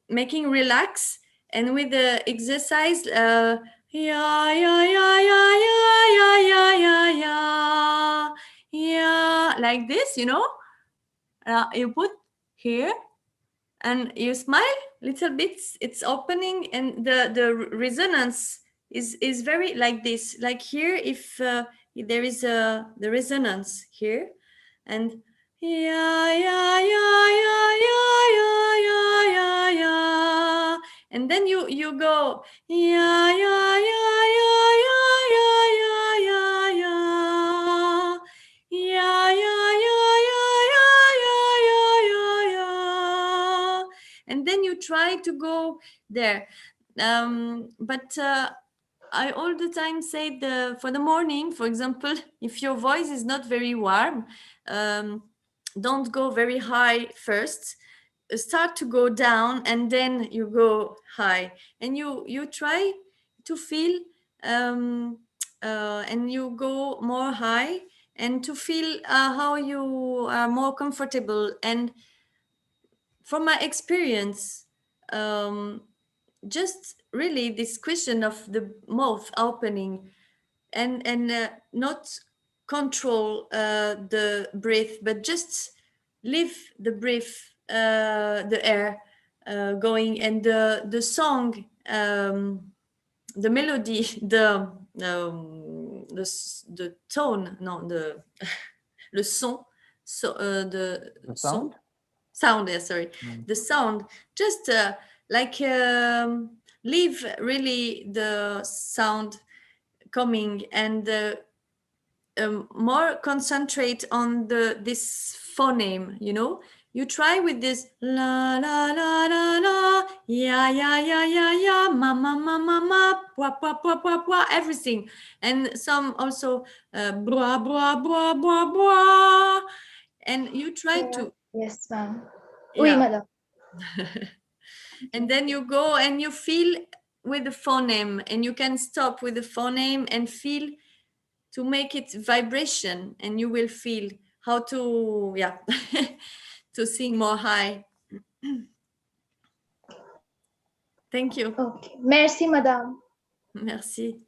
making relax, and with the exercise yeah yeah yeah yeah yeah yeah yeah yeah yeah yeah, like this, you know. You put here and you smile little bits, it's opening, and the resonance is very like this, like here, if there is the resonance here, and yeah yeah yeah yeah yeah yeah yeah yeah yeah, and then you go yeah yeah yeah yeah yeah yeah yeah yeah yeah yeah yeah yeah yeah yeah yeah yeah yeah, and then you try to go there. But I all the time say for the morning, for example, if your voice is not very warm, don't go very high first. Start to go down, and then you go high, and you try to feel and you go more high, and to feel how you are more comfortable. And from my experience, just really this question of the mouth opening, and not control the breath, but just leave the breath, the air going, and the song, the melody, the tone, no, the le son, so the sound? Sound, yeah, sorry. The sound, just like leave really the sound coming, and more concentrate on this phoneme, you know. You try with this la la la la la, yeah yeah yeah yeah yeah, ma ma ma ma ma, bwa bwa bwa bwa bwa, everything, and some also bwa bwa bwa bwa bwa, and you try to Yes, ma'am. Oui, yeah. madame. And then you go and you feel with the phoneme, and you can stop with the phoneme and feel to make it vibration, and you will feel how to to sing more high. Thank you. Okay. Merci, madame. Merci.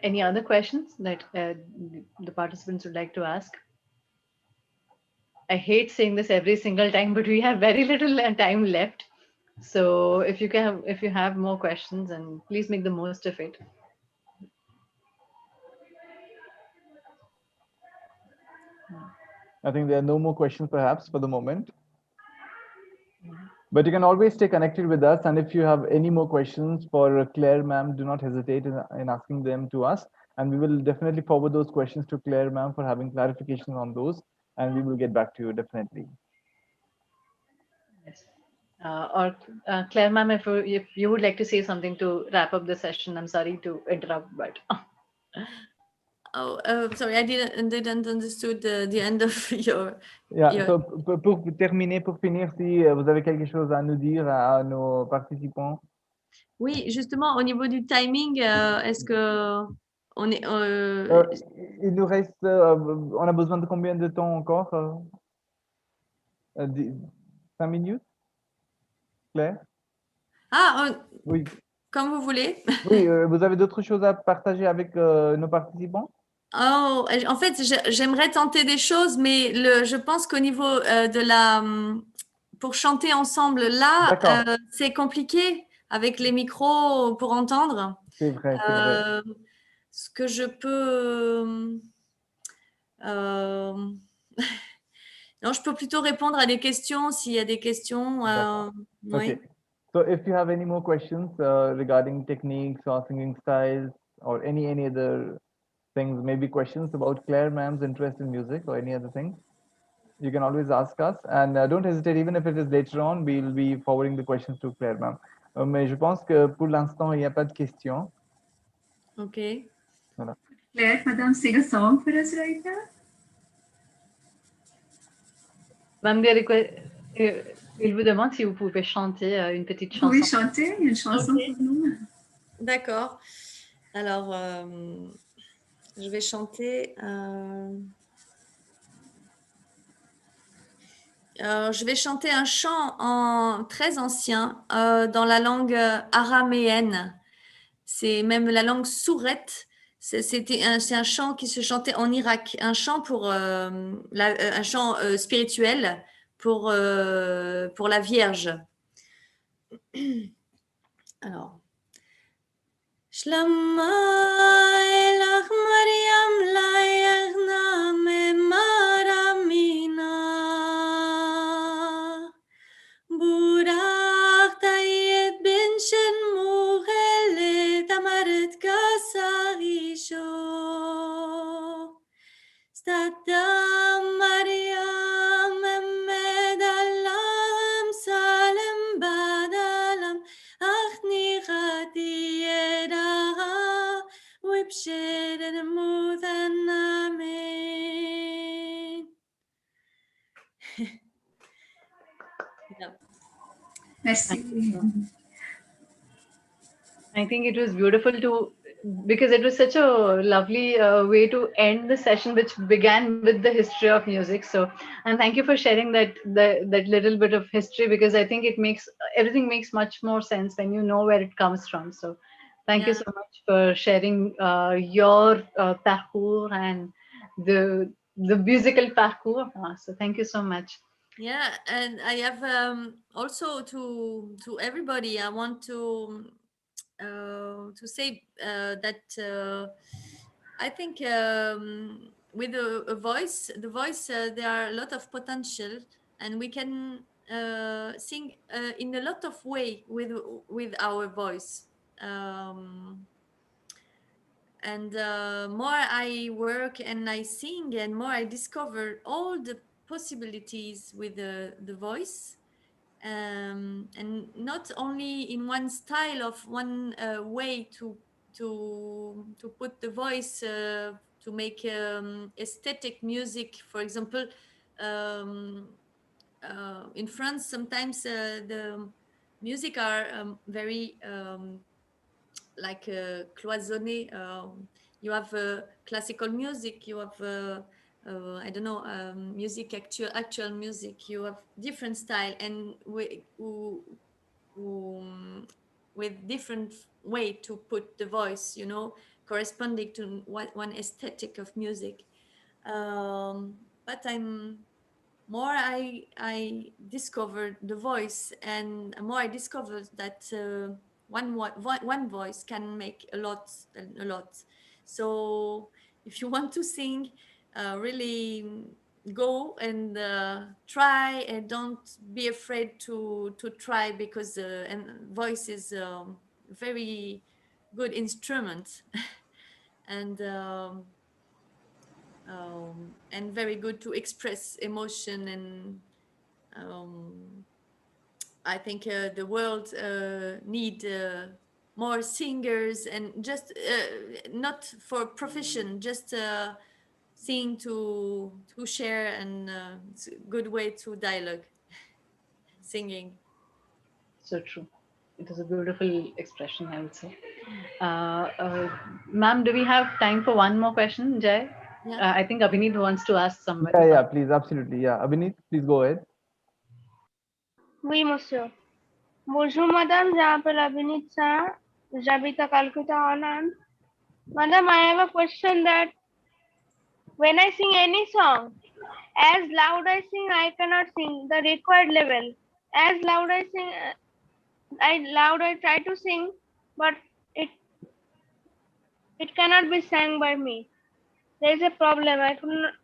Any other questions that the participants would like to ask? I hate saying this every single time, but we have very little time left. So if you have more questions, and please make the most of it. I think there are no more questions perhaps for the moment. But you can always stay connected with us. And if you have any more questions for Claire ma'am, do not hesitate in asking them to us. And we will definitely forward those questions to Claire ma'am for having clarification on those. And we will get back to you definitely. Yes. Claire ma'am, if you would like to say something to wrap up the session, I'm sorry to interrupt, but Oh, sorry, I didn't understood the end of your. Yeah, so pour terminer, pour finir, si vous avez quelque chose à nous dire à nos participants. Oui, justement, au niveau du timing, est-ce que on est Il nous reste, on a besoin de combien de temps encore 5 minutes, Claire? Oui. Comme vous voulez. Oui, vous avez d'autres choses à partager avec nos participants? Oh, en fait, j'aimerais tenter des choses, mais je pense qu'au niveau de pour chanter ensemble là, c'est compliqué avec les micros pour entendre. C'est vrai, c'est vrai. Ce que je peux, non, je peux plutôt répondre à des questions s'il y a des questions. Oui. Okay. So if you have any more questions regarding techniques or singing styles or any other things, maybe questions about Claire ma'am's interest in music or any other thing, you can always ask us. And don't hesitate, even if it is later on, we'll be forwarding the questions to Claire ma'am. Mais je pense que pour l'instant, il n'y a pas de questions. Okay. Voilà. Claire, madame, sing a song for us right now. Madame, il vous demande si vous pouvez chanter une petite chanson. Vous pouvez chanter une chanson pour nous. D'accord. Alors, je vais chanter. Je vais chanter un chant très ancien dans la langue araméenne. C'est même la langue sourette. C'est un chant qui se chantait en Irak, un chant un chant spirituel pour la Vierge. Alors. Shlamma elach Mariam layachna memaramina Burach tayet ben shen muchelet amaret kasarisho Stadam Mariam emed alam salem badalam ach nichati yedaha wipshed and muthan amen. Merci. I think it was beautiful because it was such a lovely way to end the session, which began with the history of music. So, and thank you for sharing that little bit of history, because I think everything makes much more sense when you know where it comes from. So, thank you so much for sharing your parcours and the musical parcours. So, thank you so much. Yeah, and I have also to everybody, I want to say that I think with the voice, there are a lot of potential, and we can sing in a lot of way with our voice. And more I work and I sing, and more I discover all the possibilities with the voice. And not only in one style of one way to put the voice to make aesthetic music. For example, in France, sometimes music are very like cloisonné. You have classical music, you have I don't know, music, actual music. You have different style, and with different way to put the voice, you know, corresponding to one aesthetic of music. But more I discovered the voice, and more I discovered that one voice can make a lot. So if you want to sing, really go and try, and don't be afraid to try, because and voice is very good instrument and very good to express emotion. And I think the world need more singers, and just not for profession, just sing to share, and it's a good way to dialogue, singing. So true. It is a beautiful expression, I would say. Ma'am, do we have time for one more question, Jay? Yeah. I think Abhineet wants to ask somebody. Yeah, please, absolutely. Yeah, Abhineet, please go ahead. Oui, monsieur. Bonjour, madame. J'appelle Abhinit Shah. J'habite à Calcutta, Holland. Madam, I have a question that when I sing any song, as loud I sing, I cannot sing the required level. As loud I sing, I try to sing, but it it cannot be sang by me. There is a problem. I couldn't.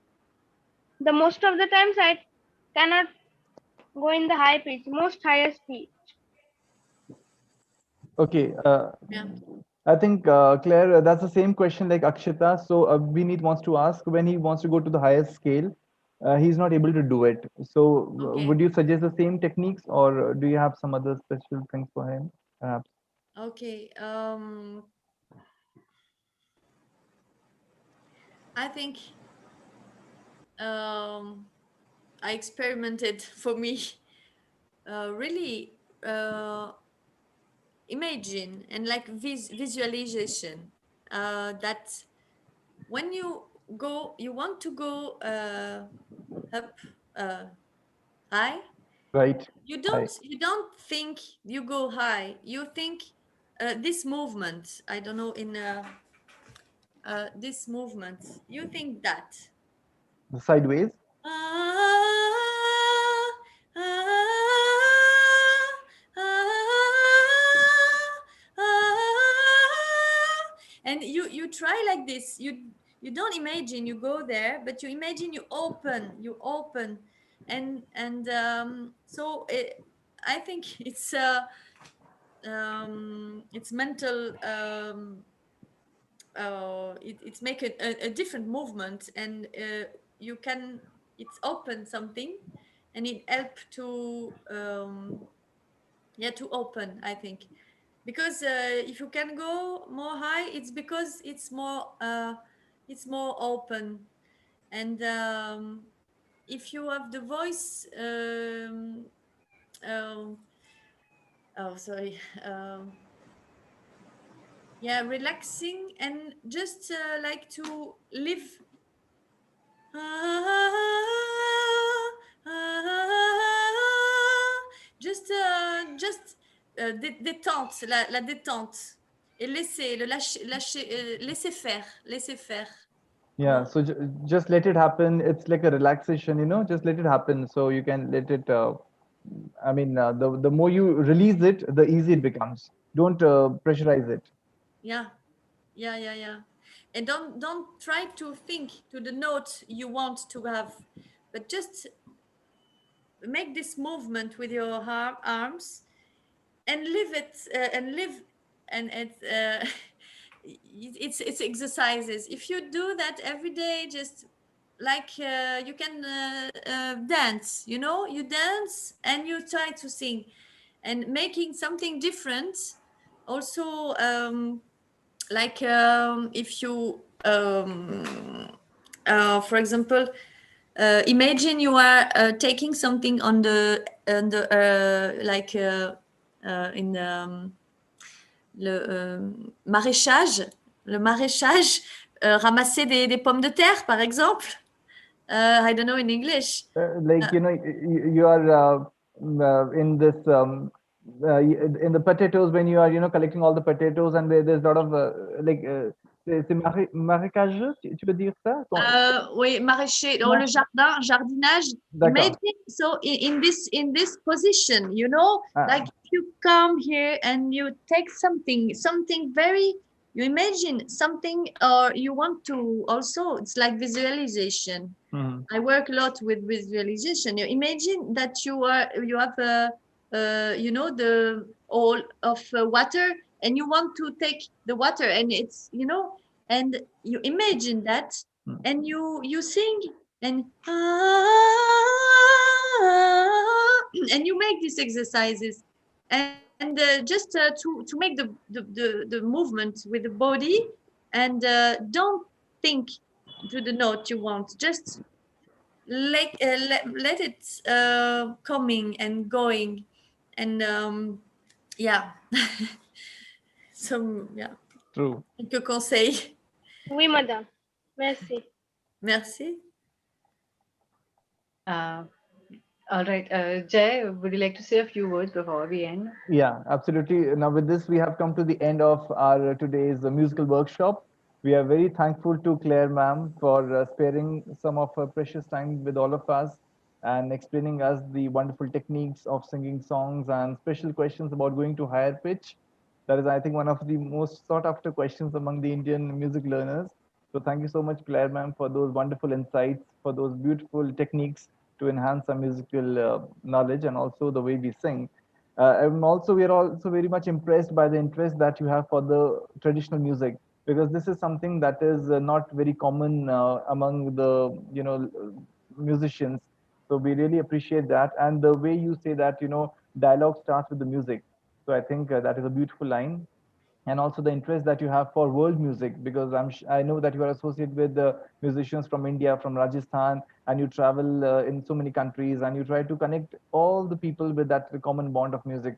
The most of the times I cannot go in the high pitch, most highest pitch. Okay. Yeah. I think, Claire, that's the same question like Akshita. So Abhineet wants to ask, when he wants to go to the highest scale, he's not able to do it. So Okay. would you suggest the same techniques, or do you have some other special things for him, perhaps? Okay. I think I experimented for me really imagine and like visualization that when you want to go up uh, high, Right. you don't think you go high, you think this movement, I don't know, in this movement, you think that The sideways. ah, and you try like this, you don't imagine you go there, but you imagine you open, and so I think it's mental, it's make a different movement, and you can, it's open something, and it help to yeah, to open, I think, because if you can go more high, it's because it's more open. And if you have the voice um, oh sorry yeah, relaxing, and just like to live just détente, la détente, et laisser le lâcher laisser faire. Yeah. So just let it happen. It's like a relaxation, just let it happen. So you can let it, I mean, the more you release it, the easier it becomes. Don't pressurize it. Yeah, yeah. And don't try to think to the note you want to have, but just make this movement with your arms, and live it, and live, and it's exercises. If you do that every day, just like you can dance, you know, you dance and you try to sing, and making something different also, like if you for example, imagine you are taking something on the like in maraîchage, le maraîchage, ramasser des pommes de terre, par exemple. I don't know in English. Like, you are in this in the potatoes, when you are collecting all the potatoes, and there's a lot of like c'est marécageux, tu peux dire ça? Oui, maraîcher, le jardinage. Imagine, so in this position, like you come here and you take something very, you imagine something, or you want to also, it's like visualization. I work a lot with visualization. You imagine that you have the all of water, and you want to take the water, and it's and you imagine that, and you sing, and and you make these exercises, and just to make the movement with the body, and don't think to the note you want, just let it coming and going, and yeah. So yeah. True. Quelques conseils. Oui, madame. Merci. Merci. All right, Jay, would you like to say a few words before we end? Yeah, absolutely. Now with this, we have come to the end of our today's musical workshop. We are very thankful to Claire ma'am for sparing some of her precious time with all of us and explaining us the wonderful techniques of singing songs and special questions about going to higher pitch. That is, I think, one of the most sought after questions among the Indian music learners. So thank you so much, Claire ma'am, for those wonderful insights, for those beautiful techniques to enhance our musical knowledge and also the way we sing. And also, we are also very much impressed by the interest that you have for the traditional music, because this is something that is not very common among the musicians. So we really appreciate that, and the way you say that dialogue starts with the music. So I think that is a beautiful line, and also the interest that you have for world music, because I know that you are associated with the musicians from India, from Rajasthan, and you travel in so many countries, and you try to connect all the people with that common bond of music.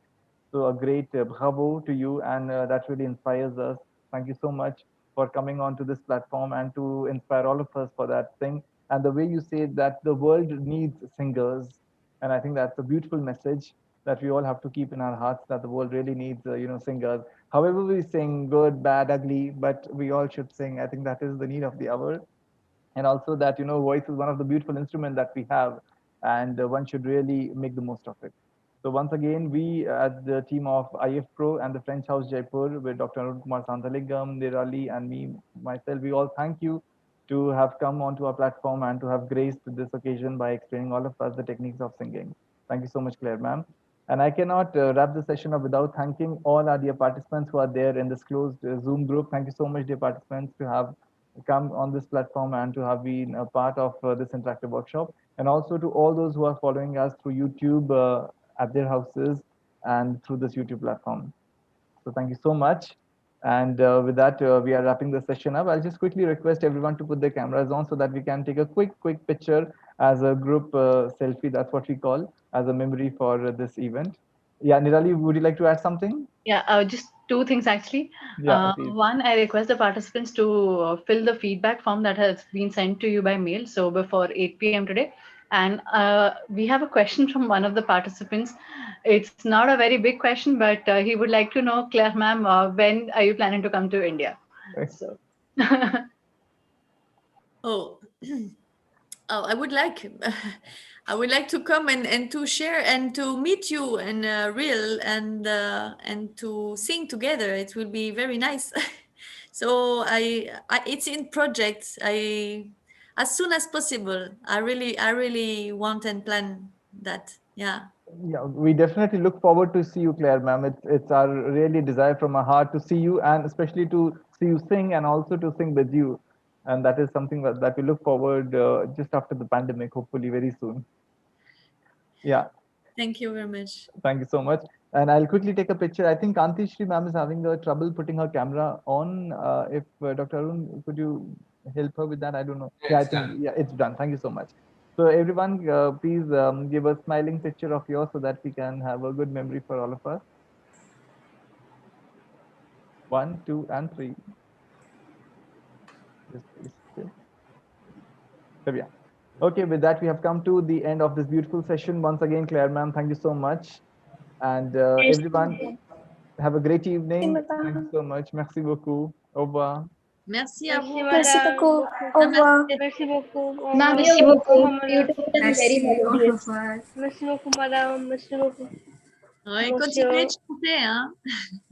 So a great bravo to you, and that really inspires us. Thank you so much for coming on to this platform and to inspire all of us for that thing. And the way you say that the world needs singers, and I think that's a beautiful message that we all have to keep in our hearts, that the world really needs singers. However we sing, good, bad, ugly, but we all should sing. I think that is the need of the hour. And also that voice is one of the beautiful instruments that we have, and one should really make the most of it. So once again, we at the team of AIFPRO and the French House Jaipur with Dr. Arun Kumar Santalingam, Nirali, and me, myself, we all thank you to have come onto our platform and to have graced this occasion by explaining all of us the techniques of singing. Thank you so much, Claire ma'am. And I cannot wrap the session up without thanking all our dear participants who are there in this closed Zoom group. Thank you so much, dear participants, to have come on this platform and to have been a part of this interactive workshop. And also to all those who are following us through YouTube at their houses and through this YouTube platform. So thank you so much. And with that, we are wrapping the session up. I'll just quickly request everyone to put their cameras on so that we can take a quick picture as a group selfie. That's what we call as a memory for this event. Yeah, Nirali, would you like to add something? Yeah, just two things actually. Yeah, one, I request the participants to fill the feedback form that has been sent to you by mail. So before 8 p.m. today. And we have a question from one of the participants. It's not a very big question, but he would like to know, Claire ma'am, when are you planning to come to India? So. Oh, I would like I would like to come and to share and to meet you in real and to sing together. It will be very nice. So I it's in projects. I as soon as possible. I really want and plan that. Yeah. Yeah, we definitely look forward to see you, Claire ma'am. It's our really desire from our heart to see you, and especially to see you sing and also to sing with you. And that is something that we look forward just after the pandemic, hopefully very soon. Yeah. Thank you very much. Thank you so much. And I'll quickly take a picture. I think Kanti Shri ma'am is having a trouble putting her camera on. If Dr. Arun, could you help her with that? I don't know. Yeah, I think it's done. Thank you so much. So everyone, please give a smiling picture of yours so that we can have a good memory for all of us. 1, 2, and 3. Just be still. So yeah. Okay, with that, we have come to the end of this beautiful session. Once again, Claire ma'am, thank you so much. And everyone, have a great evening. Thank you so much. Merci beaucoup. Au revoir. Merci à vous. Merci beaucoup. Au revoir. Merci beaucoup. Au Ma'am, revoir. you're Au revoir, madame. beautiful and very Merci. Au melodious. revoir. Merci beaucoup, madame. Merci beaucoup. Ouais, Monsieur. continuez de chanter, hein.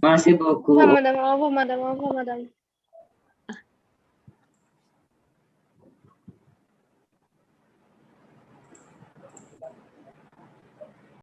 Merci Au revoir, beaucoup. madame. Au revoir, madame. Au revoir, madame.